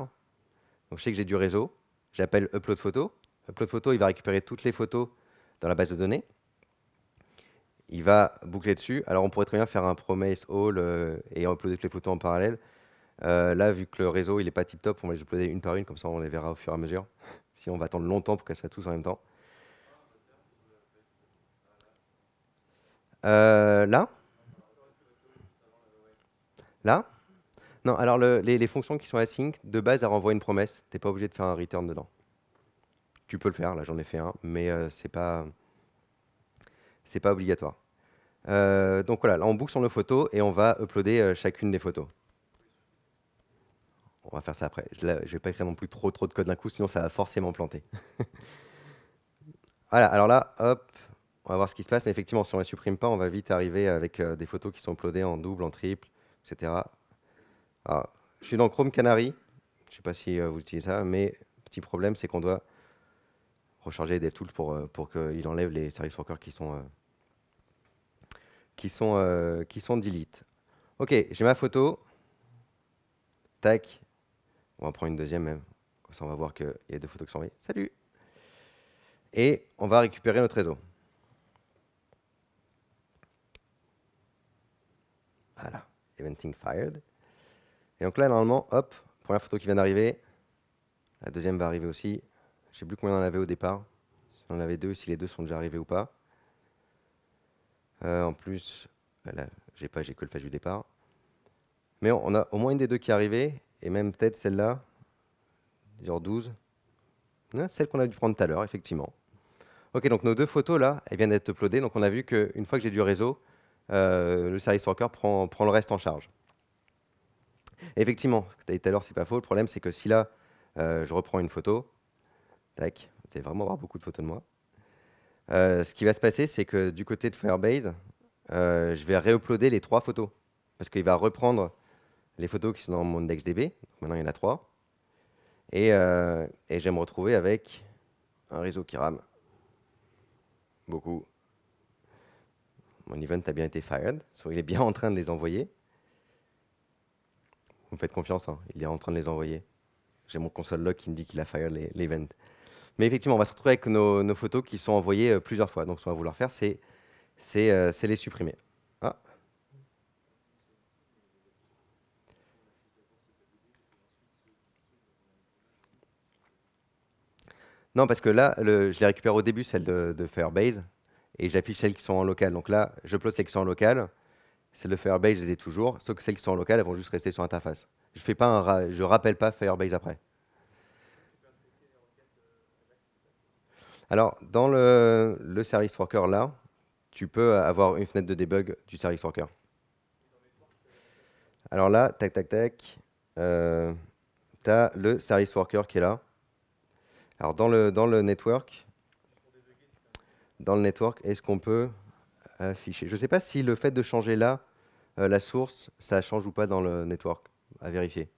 Donc je sais que j'ai du réseau. J'appelle upload photo. Upload photo, il va récupérer toutes les photos dans la base de données. Il va boucler dessus. Alors on pourrait très bien faire un promise all et uploader toutes les photos en parallèle. Là, vu que le réseau il n'est pas tip top, on va les uploader une par une, comme ça on les verra au fur et à mesure. Si on va attendre longtemps pour qu'elles soient tous en même temps. Là Là Non, alors les fonctions qui sont async, de base, elles renvoient une promesse. Tu n'es pas obligé de faire un return dedans. Tu peux le faire, là j'en ai fait un, mais c'est pas obligatoire. Donc voilà, là on boucle sur nos photos et on va uploader chacune des photos. On va faire ça après. Je ne vais pas écrire non plus trop de code d'un coup, sinon ça va forcément planter. Voilà, alors là, hop, on va voir ce qui se passe. Mais effectivement, si on ne les supprime pas, on va vite arriver avec des photos qui sont uploadées en double, en triple, etc. Alors, je suis dans Chrome Canary. Je ne sais pas si vous utilisez ça, mais petit problème, c'est qu'on doit recharger DevTools pour qu'il enlève les service workers qui sont delete. Ok, j'ai ma photo. Tac. On va en prendre une deuxième même. Comme ça, on va voir qu'il y a deux photos qui sont envoyées. Salut. Et on va récupérer notre réseau. Voilà. Eventing fired. Et donc là, normalement, hop, première photo qui vient d'arriver. La deuxième va arriver aussi. Je ne sais plus combien on en avait au départ. Si on en avait deux, si les deux sont déjà arrivés ou pas. En plus, là, j'ai que le flash du départ. Mais on a au moins une des deux qui est arrivée, et même peut-être celle-là, genre 12. Celle qu'on a dû prendre tout à l'heure, effectivement. Ok, donc nos deux photos là, elles viennent d'être uploadées. Donc on a vu qu'une fois que j'ai du réseau, le service worker prend le reste en charge. Et effectivement, ce que tu as dit tout à l'heure, c'est pas faux. Le problème, c'est que si là, je reprends une photo, tac, vous allez vraiment avoir beaucoup de photos de moi. Ce qui va se passer, c'est que du côté de Firebase, je vais réuploader les 3 photos. Parce qu'il va reprendre les photos qui sont dans mon IndexDB. Donc maintenant, il y en a 3. Et je vais me retrouver avec un réseau qui rame beaucoup. Mon event a bien été fired. Soit il est bien en train de les envoyer. Vous me faites confiance, hein, il est en train de les envoyer. J'ai mon console log qui me dit qu'il a fired l'event. Mais effectivement, on va se retrouver avec nos photos qui sont envoyées plusieurs fois. Donc, ce qu'on va vouloir faire, c'est les supprimer. Ah. Non, parce que là, je les récupère au début, celles de Firebase, et j'affiche celles qui sont en local. Donc là, je upload celles qui sont en local. Celles de Firebase, je les ai toujours, sauf que celles qui sont en local, elles vont juste rester sur l'interface. Je rappelle pas Firebase après. Alors, dans le service worker là, tu peux avoir une fenêtre de debug du service worker. Alors là, tac, tac, tac, tu as le service worker qui est là. Alors dans le network, est-ce qu'on peut afficher? Je ne sais pas si le fait de changer là, la source, ça change ou pas dans le network, à vérifier.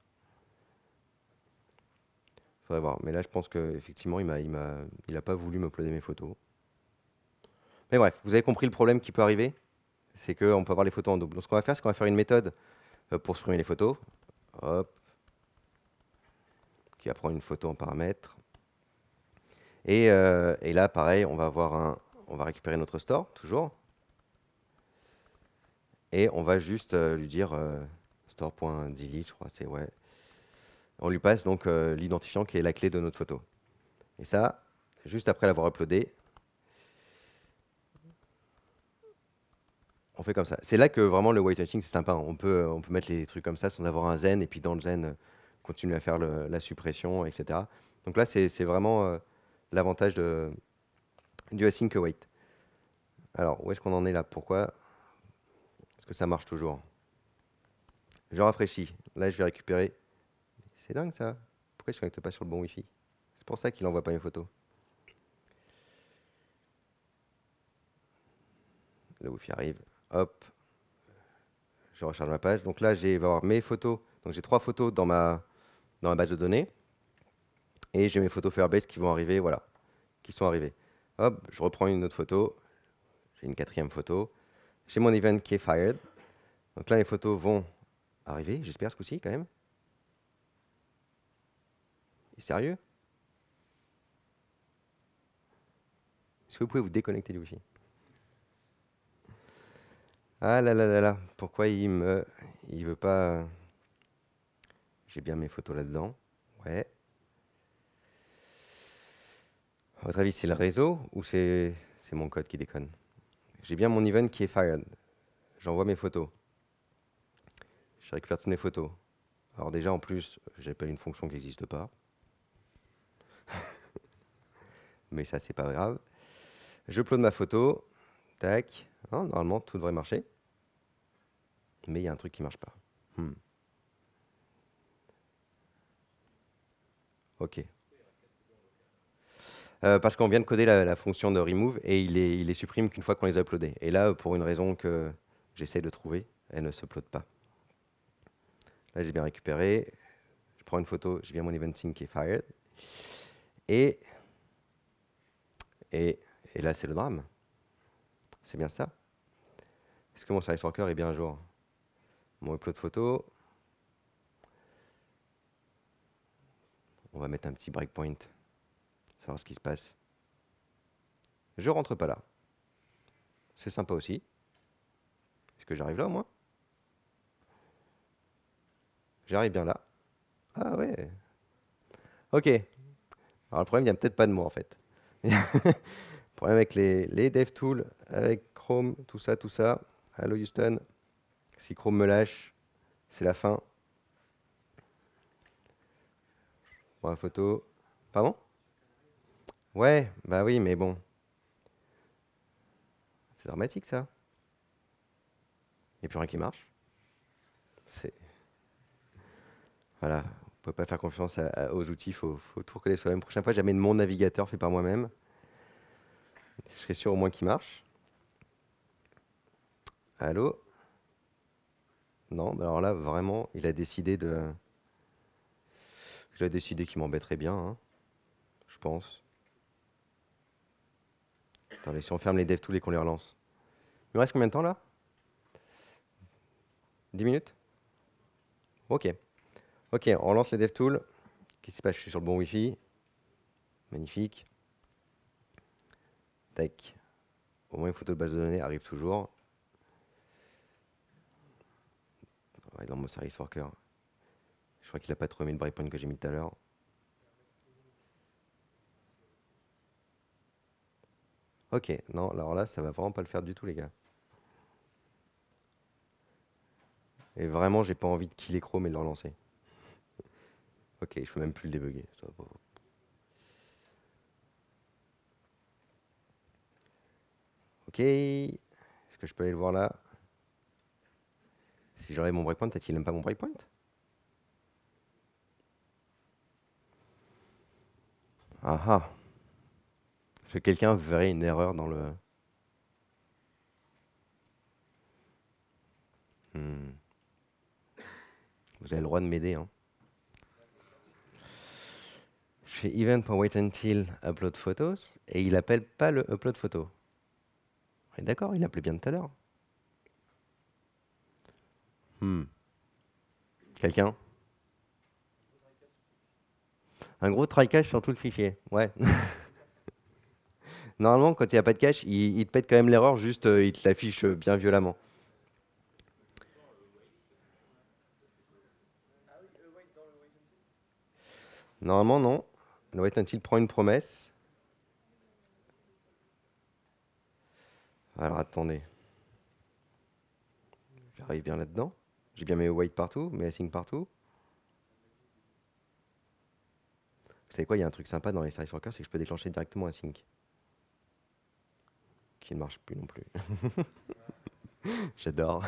Faudrait voir. Mais là, je pense qu'effectivement, il a pas voulu m'uploader mes photos. Mais bref, vous avez compris le problème qui peut arriver? C'est qu'on peut avoir les photos en double. Donc ce qu'on va faire, c'est qu'on va faire une méthode pour supprimer les photos. Hop. Qui va prendre une photo en paramètre. Et là, pareil, on va récupérer notre store, toujours. Et on va juste lui dire store.delete, je crois, c'est ouais. On lui passe donc l'identifiant qui est la clé de notre photo. Et ça, juste après l'avoir uploadé, on fait comme ça. C'est là que vraiment le whitelisting, c'est sympa. On peut mettre les trucs comme ça sans avoir un zen, et puis dans le zen, continuer à faire la suppression, etc. Donc là, c'est vraiment l'avantage du async await. Alors, où est-ce qu'on en est là? Pourquoi est-ce que ça marche toujours? Je rafraîchis. Là, je vais récupérer. C'est dingue ça. Pourquoi je ne connecte pas sur le bon Wi-Fi? C'est pour ça qu'il n'envoie pas mes photos. Le Wi-Fi arrive. Hop. Je recharge ma page. Donc là, je vais avoir mes photos. Donc j'ai 3 photos dans ma base de données. Et j'ai mes photos Firebase qui vont arriver. Voilà. Qui sont arrivées. Hop. Je reprends une autre photo. J'ai une 4e photo. J'ai mon event qui est fired. Donc là, mes photos vont arriver. J'espère ce coup-ci quand même. Sérieux? Est-ce que vous pouvez vous déconnecter du Wi-Fi? Ah là là là là, pourquoi il veut pas... J'ai bien mes photos là-dedans. Ouais. À votre avis, c'est le réseau ou c'est mon code qui déconne? J'ai bien mon event qui est fired. J'envoie mes photos. Je récupère toutes mes photos. Alors déjà, en plus, j'appelle une fonction qui n'existe pas. Mais ça, c'est pas grave. Je upload ma photo. Tac. Hein, normalement, tout devrait marcher. Mais il y a un truc qui marche pas. Ok. Parce qu'on vient de coder la fonction de remove et il les supprime qu'une fois qu'on les a uploadés. Et là, pour une raison que j'essaie de trouver, elle ne s'upload pas. Là, j'ai bien récupéré. Je prends une photo, j'ai bien mon eventing qui est fired. Et là, c'est le drame. C'est bien ça. Est-ce que mon service worker est bien à jour? Mon upload photo. On va mettre un petit breakpoint. Savoir ce qui se passe. Je rentre pas là. C'est sympa aussi. Est-ce que j'arrive là au moins? J'arrive bien là. Ah ouais. Ok. Alors le problème vient peut-être pas de moi en fait. Problème avec les DevTools, avec Chrome, tout ça, tout ça. Hello Houston. Si Chrome me lâche, c'est la fin. Bon, la photo. Pardon? Ouais, bah oui, mais bon. C'est dramatique ça. Il n'y a plus rien qui marche. Voilà, on peut pas faire confiance aux outils, faut tout reconnaître soi-même. Prochaine fois, j'amène mon navigateur fait par moi-même. Je serai sûr au moins qu'il marche. Allô? Non, bah alors là, vraiment, il a décidé qu'il m'embêterait bien, hein, je pense. Attendez, si on ferme les DevTools et qu'on les relance. Il me reste combien de temps là? 10 minutes? Ok. Ok, on relance les DevTools. Qu'est-ce qui se passe? Je suis sur le bon Wi-Fi. Magnifique. tac. Au moins une photo de base de données arrive toujours. Ouais, dans mon service worker. Je crois qu'il n'a pas trop aimé le breakpoint que j'ai mis tout à l'heure. Ok, non, alors là, ça va vraiment pas le faire du tout, les gars. Et vraiment, j'ai pas envie de killer Chrome et de le relancer. Ok, je peux même plus le débugger. Ça va pas. Ok, est-ce que je peux aller le voir là? Si j'enlève mon breakpoint, peut-être qu'il n'aime pas mon breakpoint? Ah ah. Est-ce que quelqu'un verrait une erreur dans le... Hmm. Vous avez le droit de m'aider, hein. Je fais event.waitUntil upload photos et il appelle pas le upload photo. D'accord, il appelait bien tout à l'heure. Quelqu'un? Un gros try catch sur tout le fichier. Ouais. Normalement, quand il n'y a pas de cache, il te pète quand même l'erreur, juste il te l'affiche bien violemment. Normalement, non. Le waitUntil prend une promesse. Alors attendez. J'arrive bien là-dedans. J'ai bien mes wait partout, mes assign partout. Vous savez quoi, il y a un truc sympa dans les service workers, c'est que je peux déclencher directement un sync. Qui ne marche plus non plus. J'adore.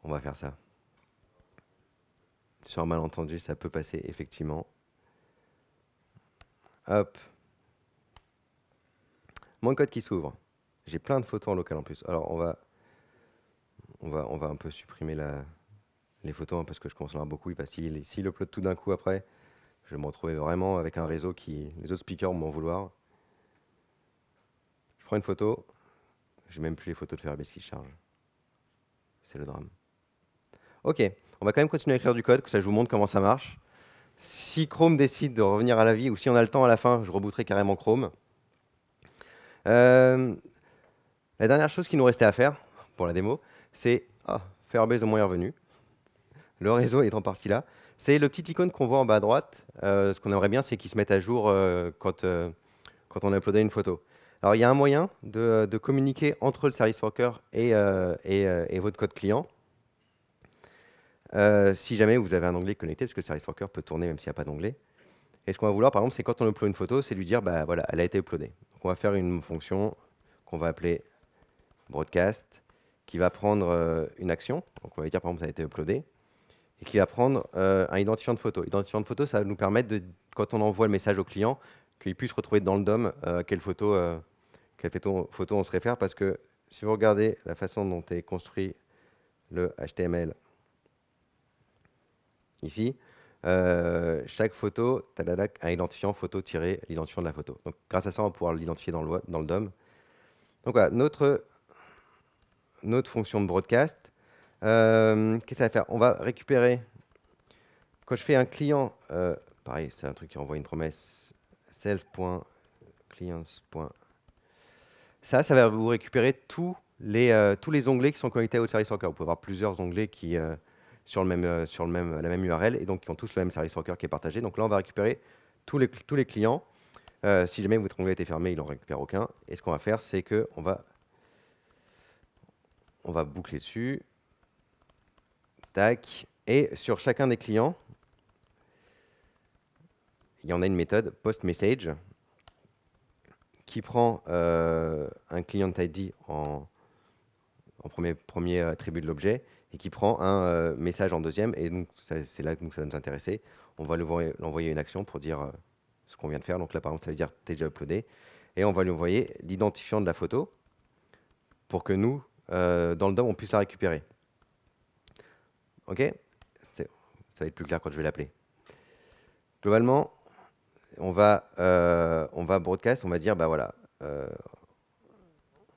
On va faire ça. Sur un malentendu, ça peut passer, effectivement. Hop. Mon code qui s'ouvre. J'ai plein de photos en local en plus. Alors, on va un peu supprimer les photos, hein, parce que je commence à en avoir beaucoup. Parce que s'il upload tout d'un coup après, je vais me retrouver vraiment avec un réseau qui... Les autres speakers vont m'en vouloir. Je prends une photo. J'ai même plus les photos de Firebase qui chargent. C'est le drame. Ok, on va quand même continuer à écrire du code, que ça je vous montre comment ça marche. Si Chrome décide de revenir à la vie, ou si on a le temps à la fin, je rebooterai carrément Chrome. La dernière chose qui nous restait à faire pour la démo, c'est Firebase au moins est revenu. Le réseau est en partie là. C'est le petit icône qu'on voit en bas à droite. Ce qu'on aimerait bien, c'est qu'il se mette à jour quand on a uploadé une photo. Alors, il y a un moyen de communiquer entre le service worker et votre code client. Si jamais vous avez un onglet connecté, parce que le service worker peut tourner même s'il n'y a pas d'onglet. Et ce qu'on va vouloir, par exemple, c'est quand on upload une photo, c'est lui dire, bah voilà, elle a été uploadée. Donc on va faire une fonction qu'on va appeler broadcast, qui va prendre une action. Donc on va dire, par exemple, ça a été uploadé, et qui va prendre un identifiant de photo. Identifiant de photo, ça va nous permettre, quand on envoie le message au client, qu'il puisse retrouver dans le DOM quelle photo on se réfère, parce que si vous regardez la façon dont est construit le HTML ici, chaque photo a un identifiant photo tiré l'identifiant de la photo. Donc grâce à ça, on va pouvoir l'identifier dans le DOM. Donc voilà, notre fonction de broadcast, qu'est-ce que ça va faire? On va récupérer, quand je fais un client, pareil, c'est un truc qui envoie une promesse, self.clients. Ça va vous récupérer tous les onglets qui sont connectés au service worker. Vous pouvez avoir plusieurs onglets qui, sur la même URL, et donc qui ont tous le même service worker qui est partagé. Donc là, on va récupérer tous les clients. Si jamais votre onglet était fermé, il n'en récupère aucun. Et ce qu'on va faire, c'est qu'on va boucler dessus. Tac. Et sur chacun des clients, il y en a une méthode postMessage qui prend un client ID en premier attribut de l'objet et qui prend un message en deuxième. Et donc, c'est là que ça va nous intéresser. On va l'envoyer une action pour dire ce qu'on vient de faire. Donc là, par exemple, ça veut dire t'es déjà uploadé. Et on va lui envoyer l'identifiant de la photo pour que nous, dans le DOM, on puisse la récupérer. OK? Ça va être plus clair quand je vais l'appeler. Globalement, on va broadcast, on va dire, bah voilà,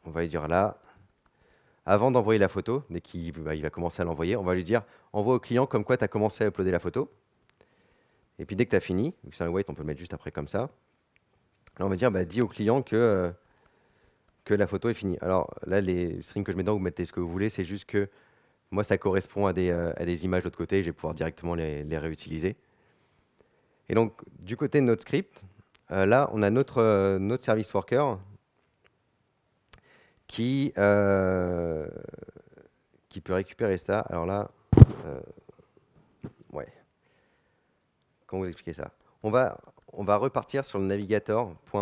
on va lui dire là, avant d'envoyer la photo, dès qu'il va commencer à l'envoyer, on va lui dire, envoie au client comme quoi tu as commencé à uploader la photo. Et puis dès que tu as fini, vu que c'est un wait, on peut le mettre juste après comme ça. Là, on va dire, bah, dis au client que la photo est finie. Alors là, les strings que je mets dedans, vous mettez ce que vous voulez, c'est juste que moi, ça correspond à des images de l'autre côté, et je vais pouvoir directement les réutiliser. Et donc, du côté de notre script, là, on a notre service worker qui peut récupérer ça. Alors là, ouais, comment vous expliquer ça? On va repartir sur le navigateur. C'est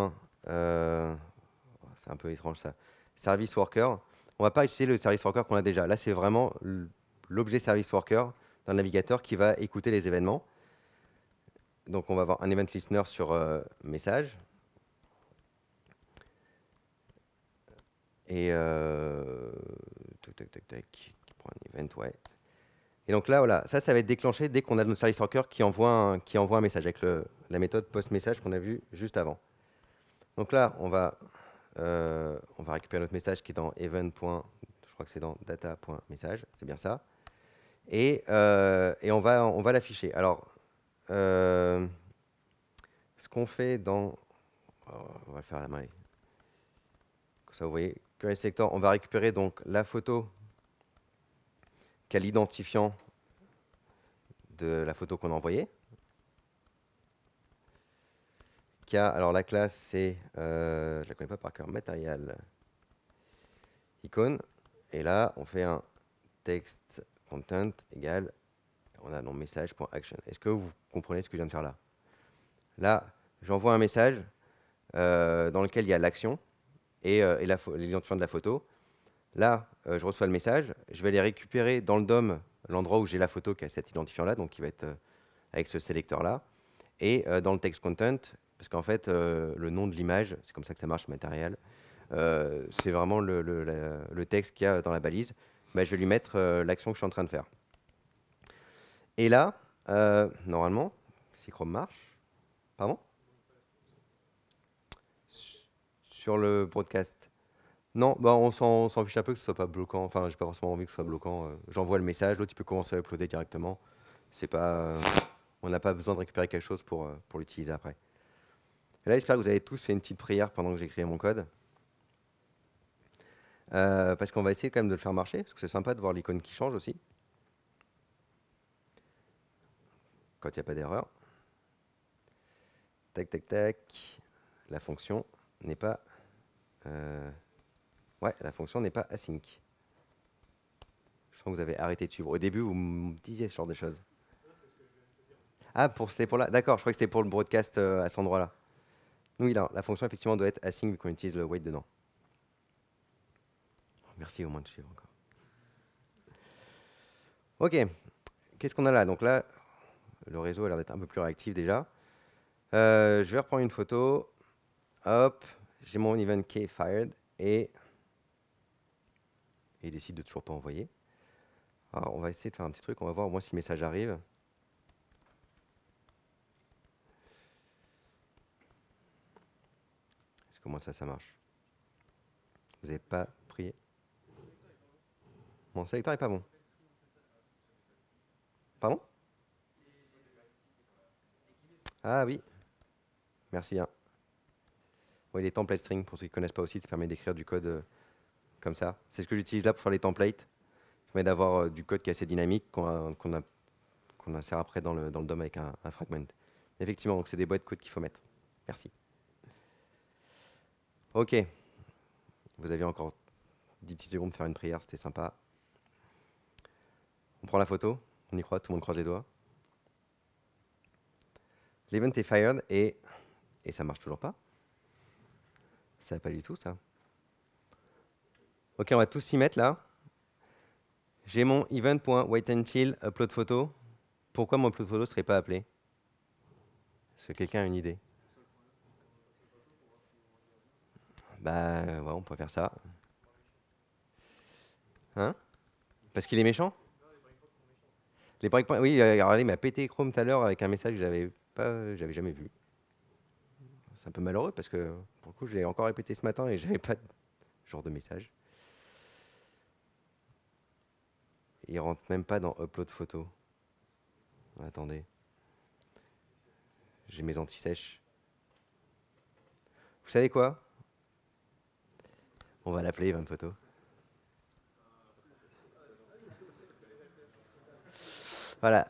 un peu étrange ça. Service worker. On va pas utiliser le service worker qu'on a déjà. Là, c'est vraiment l'objet service worker d'un navigateur qui va écouter les événements. Donc, on va avoir un event listener sur message. Et qui prend un event, ouais. Et donc là, voilà, ça va être déclenché dès qu'on a notre service worker qui envoie un message avec la méthode post-message qu'on a vu juste avant. Donc là, on va récupérer notre message qui est dans event. Je crois que c'est dans data.message, c'est bien ça. Et on va l'afficher. Alors, ce qu'on fait dans... on va le faire à la main. Comme ça, vous voyez, query selector, on va récupérer donc la photo qui a l'identifiant de la photo qu'on a envoyée. Alors la classe, c'est, je ne la connais pas par cœur, material icône. Et là, on fait un text content égale, on a non message.action. Est-ce que vous comprenez ce que je viens de faire là? Là, j'envoie un message dans lequel il y a l'action et l'identifiant de la photo. Là, je reçois le message, je vais aller récupérer dans le DOM l'endroit où j'ai la photo qui a cet identifiant-là, donc qui va être avec ce sélecteur-là. Et dans le text content, parce qu'en fait, le nom de l'image, c'est comme ça que ça marche, matériel, c'est vraiment le texte qu'il y a dans la balise. Bah, je vais lui mettre l'action que je suis en train de faire. Et là, normalement, si Chrome marche, pardon? Sur le broadcast. Non, bah on s'en fiche un peu que ce soit pas bloquant. Enfin, j'ai pas forcément envie que ce soit bloquant. J'envoie le message, l'autre il peut commencer à uploader directement. C'est pas, on n'a pas besoin de récupérer quelque chose pour l'utiliser après. Et là, j'espère que vous avez tous fait une petite prière pendant que j'écrivais mon code. Parce qu'on va essayer quand même de le faire marcher, parce que c'est sympa de voir l'icône qui change aussi. Quand il n'y a pas d'erreur. Tac, tac, tac. La fonction n'est pas... ouais, la fonction n'est pas async. Je sens que vous avez arrêté de suivre. Au début, vous me disiez ce genre de choses. Ah, c'était pour là. D'accord, je crois que c'était pour le broadcast à cet endroit-là. Oui, là, la fonction effectivement doit être async vu qu'on utilise le wait dedans. Merci au moins de suivre encore. Ok, qu'est-ce qu'on a là? Donc là, le réseau a l'air d'être un peu plus réactif déjà. Je vais reprendre une photo. Hop, j'ai mon event qui est fired et il décide de toujours pas envoyer. Alors, on va essayer de faire un petit truc. On va voir au moins si le message arrive. Comment ça marche? Vous n'avez pas prié? Mon sélecteur est pas bon. Pardon? Ah oui. Merci bien. Oui, les template strings, pour ceux qui ne connaissent pas aussi, ça permet d'écrire du code comme ça. C'est ce que j'utilise là pour faire les templates. Ça permet d'avoir du code qui est assez dynamique, qu'on insère après dans le DOM avec un fragment. Effectivement, donc c'est des boîtes de code qu'il faut mettre. Merci. Ok. Vous aviez encore 10 petites secondes pour faire une prière, c'était sympa. On prend la photo, on y croit, tout le monde croise les doigts. L'event est fired et ça marche toujours pas. Ça va pas du tout, ça. Ok, on va tous s'y mettre là. J'ai mon event.waitUntil upload photo. Pourquoi mon upload photo ne serait pas appelé? Est-ce que quelqu'un a une idée? Bah, ouais, on pourrait faire ça. Hein? Parce qu'il est méchant? Les breakpoints, oui, regardez, il m'a pété Chrome tout à l'heure avec un message que j'avais jamais vu. C'est un peu malheureux parce que, pour le coup, je l'ai encore répété ce matin et j'avais pas de genre de message. Il rentre même pas dans upload photo. Attendez. J'ai mes anti-sèches. Vous savez quoi? On va l'appeler event photo. Voilà.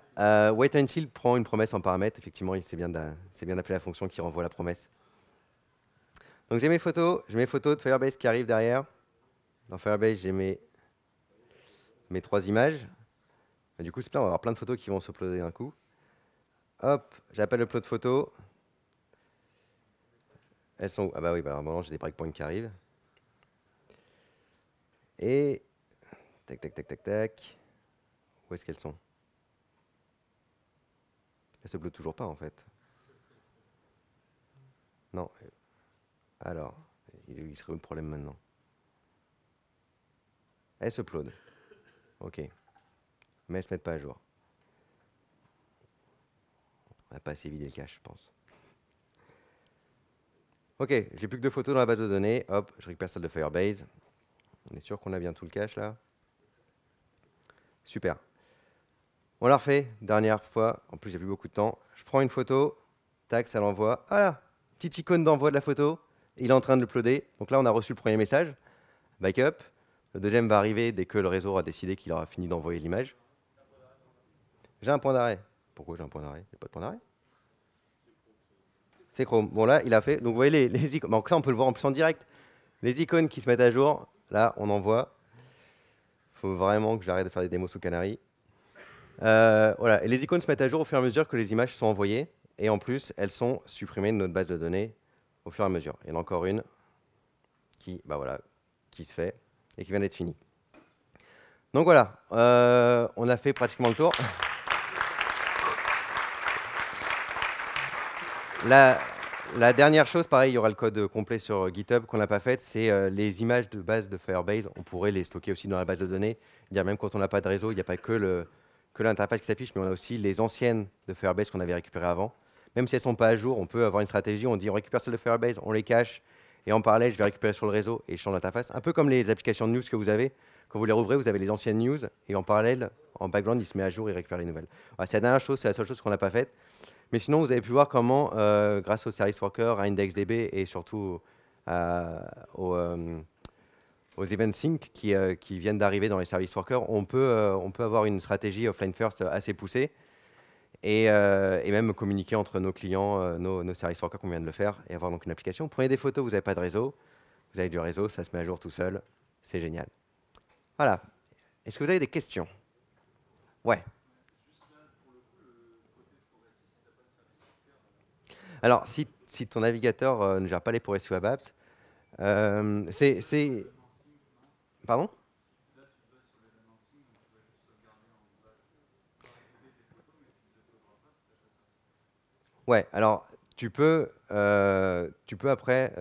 Wait until prend une promesse en paramètre. Effectivement, c'est bien d'appeler la fonction qui renvoie la promesse. Donc j'ai mes photos de Firebase qui arrivent derrière. Dans Firebase, j'ai mes 3 images. Et du coup, c'est plein, on va avoir plein de photos qui vont s'uploader d'un coup. Hop, j'appelle upload photo. Elles sont où? Ah bah oui, normalement j'ai des breakpoints qui arrivent. Et tac, tac, tac, tac, tac. Où est-ce qu'elles sont? Elles se uploadent toujours pas en fait. Non. Alors, il serait où le problème maintenant? Elles s'uploadent. Ok. Mais elles se mettent pas à jour. On va pas assez vider le cache, je pense. Ok, j'ai plus que 2 photos dans la base de données. Hop, je récupère celle de Firebase. On est sûr qu'on a bien tout le cache là. Super. On la refait, dernière fois. En plus, j'ai plus beaucoup de temps. Je prends une photo. Tac, ça l'envoie. Voilà, petite icône d'envoi de la photo. Il est en train de l'uploader. Donc là, on a reçu le premier message. Backup. Le deuxième va arriver dès que le réseau aura décidé qu'il aura fini d'envoyer l'image. J'ai un point d'arrêt. Pourquoi j'ai un point d'arrêt? Il n'y a pas de point d'arrêt. C'est Chrome. Bon, là, il a fait. Donc, vous voyez les icônes. Donc, ça, on peut le voir en plus en direct. Les icônes qui se mettent à jour. Là, on envoie. Il faut vraiment que j'arrête de faire des démos sous Canary. Voilà. Et les icônes se mettent à jour au fur et à mesure que les images sont envoyées. Et en plus, elles sont supprimées de notre base de données au fur et à mesure. Il y en a encore une qui, voilà, qui se fait et qui vient d'être finie. Donc voilà, on a fait pratiquement le tour. La dernière chose, pareil, il y aura le code complet sur GitHub qu'on n'a pas fait, c'est les images de base de Firebase. On pourrait les stocker aussi dans la base de données. Même quand on n'a pas de réseau, il n'y a pas que l'interface qui s'affiche, mais on a aussi les anciennes de Firebase qu'on avait récupérées avant. Même si elles ne sont pas à jour, on peut avoir une stratégie, on dit on récupère celles de Firebase, on les cache, et en parallèle, je vais récupérer sur le réseau et je change l'interface. Un peu comme les applications de news que vous avez. Quand vous les rouvrez, vous avez les anciennes news, et en parallèle, en background, il se met à jour et récupère les nouvelles. Voilà, c'est la dernière chose, c'est la seule chose qu'on n'a pas faite. Mais sinon, vous avez pu voir comment, grâce au Service Worker, à IndexDB et surtout aux Event Sync qui viennent d'arriver dans les Service Workers, on peut avoir une stratégie offline first assez poussée et même communiquer entre nos clients, nos Service Workers qu'on vient de le faire et avoir donc une application. Vous prenez des photos, vous n'avez pas de réseau, vous avez du réseau, ça se met à jour tout seul, c'est génial. Voilà. Est-ce que vous avez des questions? Ouais. Alors, si ton navigateur ne gère pas les progressive web apps, c'est... Pardon? Ouais, alors tu peux après,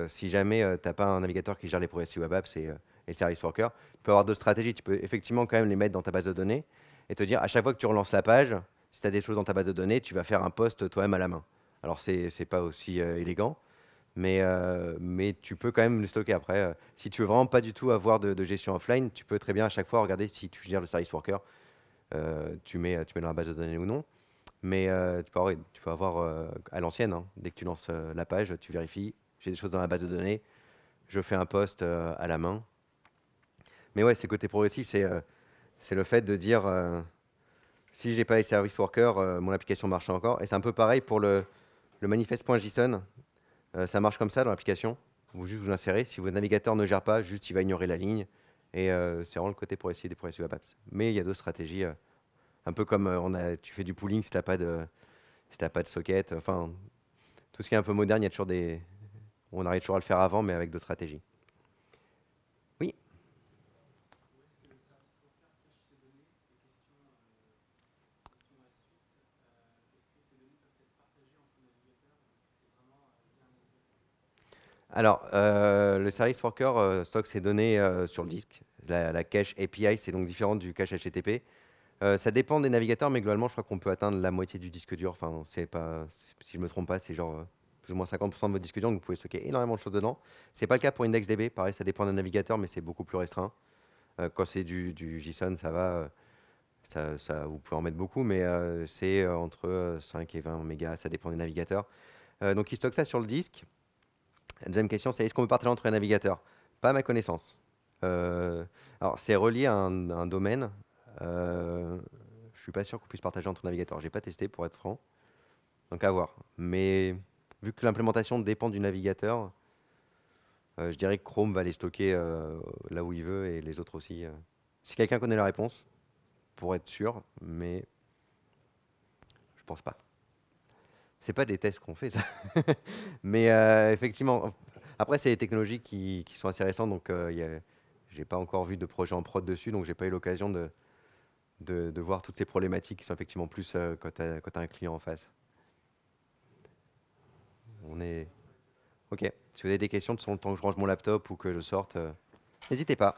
si jamais tu n'as pas un navigateur qui gère les progressive web apps et le service worker, tu peux avoir deux stratégies. Tu peux effectivement quand même les mettre dans ta base de données et te dire à chaque fois que tu relances la page, si tu as des choses dans ta base de données, tu vas faire un post toi-même à la main. Alors c'est pas aussi élégant, mais tu peux quand même le stocker après. Si tu veux vraiment pas du tout avoir de gestion offline, tu peux très bien à chaque fois regarder si tu gères le service worker, tu mets dans la base de données ou non. Mais tu peux avoir à l'ancienne, hein, dès que tu lances la page, tu vérifies, j'ai des choses dans la base de données, je fais un post à la main. Mais ouais, c'est côté progressif, c'est le fait de dire si j'ai pas les service workers, mon application marche encore. Et c'est un peu pareil pour le manifest.json. Ça marche comme ça dans l'application. Vous insérez. Si votre navigateur ne gère pas, juste il va ignorer la ligne. Et c'est vraiment le côté progressif des progressive web apps. Mais il y a d'autres stratégies. Un peu comme tu fais du pooling si tu n'as pas de socket. Enfin, tout ce qui est un peu moderne, il y a toujours on arrive toujours à le faire avant, mais avec d'autres stratégies. Oui. Alors, le service worker stocke ses données sur le disque. La cache API, c'est donc différent du cache HTTP. Ça dépend des navigateurs, mais globalement, je crois qu'on peut atteindre la moitié du disque dur. Enfin, si je me trompe pas, c'est genre plus ou moins 50% de votre disque dur, donc vous pouvez stocker énormément de choses dedans. C'est pas le cas pour IndexDB. Pareil, ça dépend d'un navigateur, mais c'est beaucoup plus restreint. Quand c'est du JSON, ça va. Vous pouvez en mettre beaucoup, mais c'est entre 5 et 20 mégas, ça dépend des navigateurs. Donc, il stocke ça sur le disque. La deuxième question, c'est est-ce qu'on peut partager entre les navigateurs? Pas à ma connaissance. Alors, c'est relié à un domaine. Je suis pas sûr qu'on puisse partager entre navigateurs. J'ai pas testé pour être franc. Donc à voir. Mais vu que l'implémentation dépend du navigateur, je dirais que Chrome va les stocker là où il veut et les autres aussi. Si quelqu'un connaît la réponse, pour être sûr, mais je pense pas. C'est pas des tests qu'on fait, ça. Mais effectivement, après, c'est des technologies qui sont assez récentes, donc j'ai pas encore vu de projet en prod dessus, donc j'ai pas eu l'occasion de voir toutes ces problématiques qui sont effectivement plus quand tu as un client en face. On est... Ok. Si vous avez des questions, de le temps que je range mon laptop ou que je sorte, n'hésitez pas.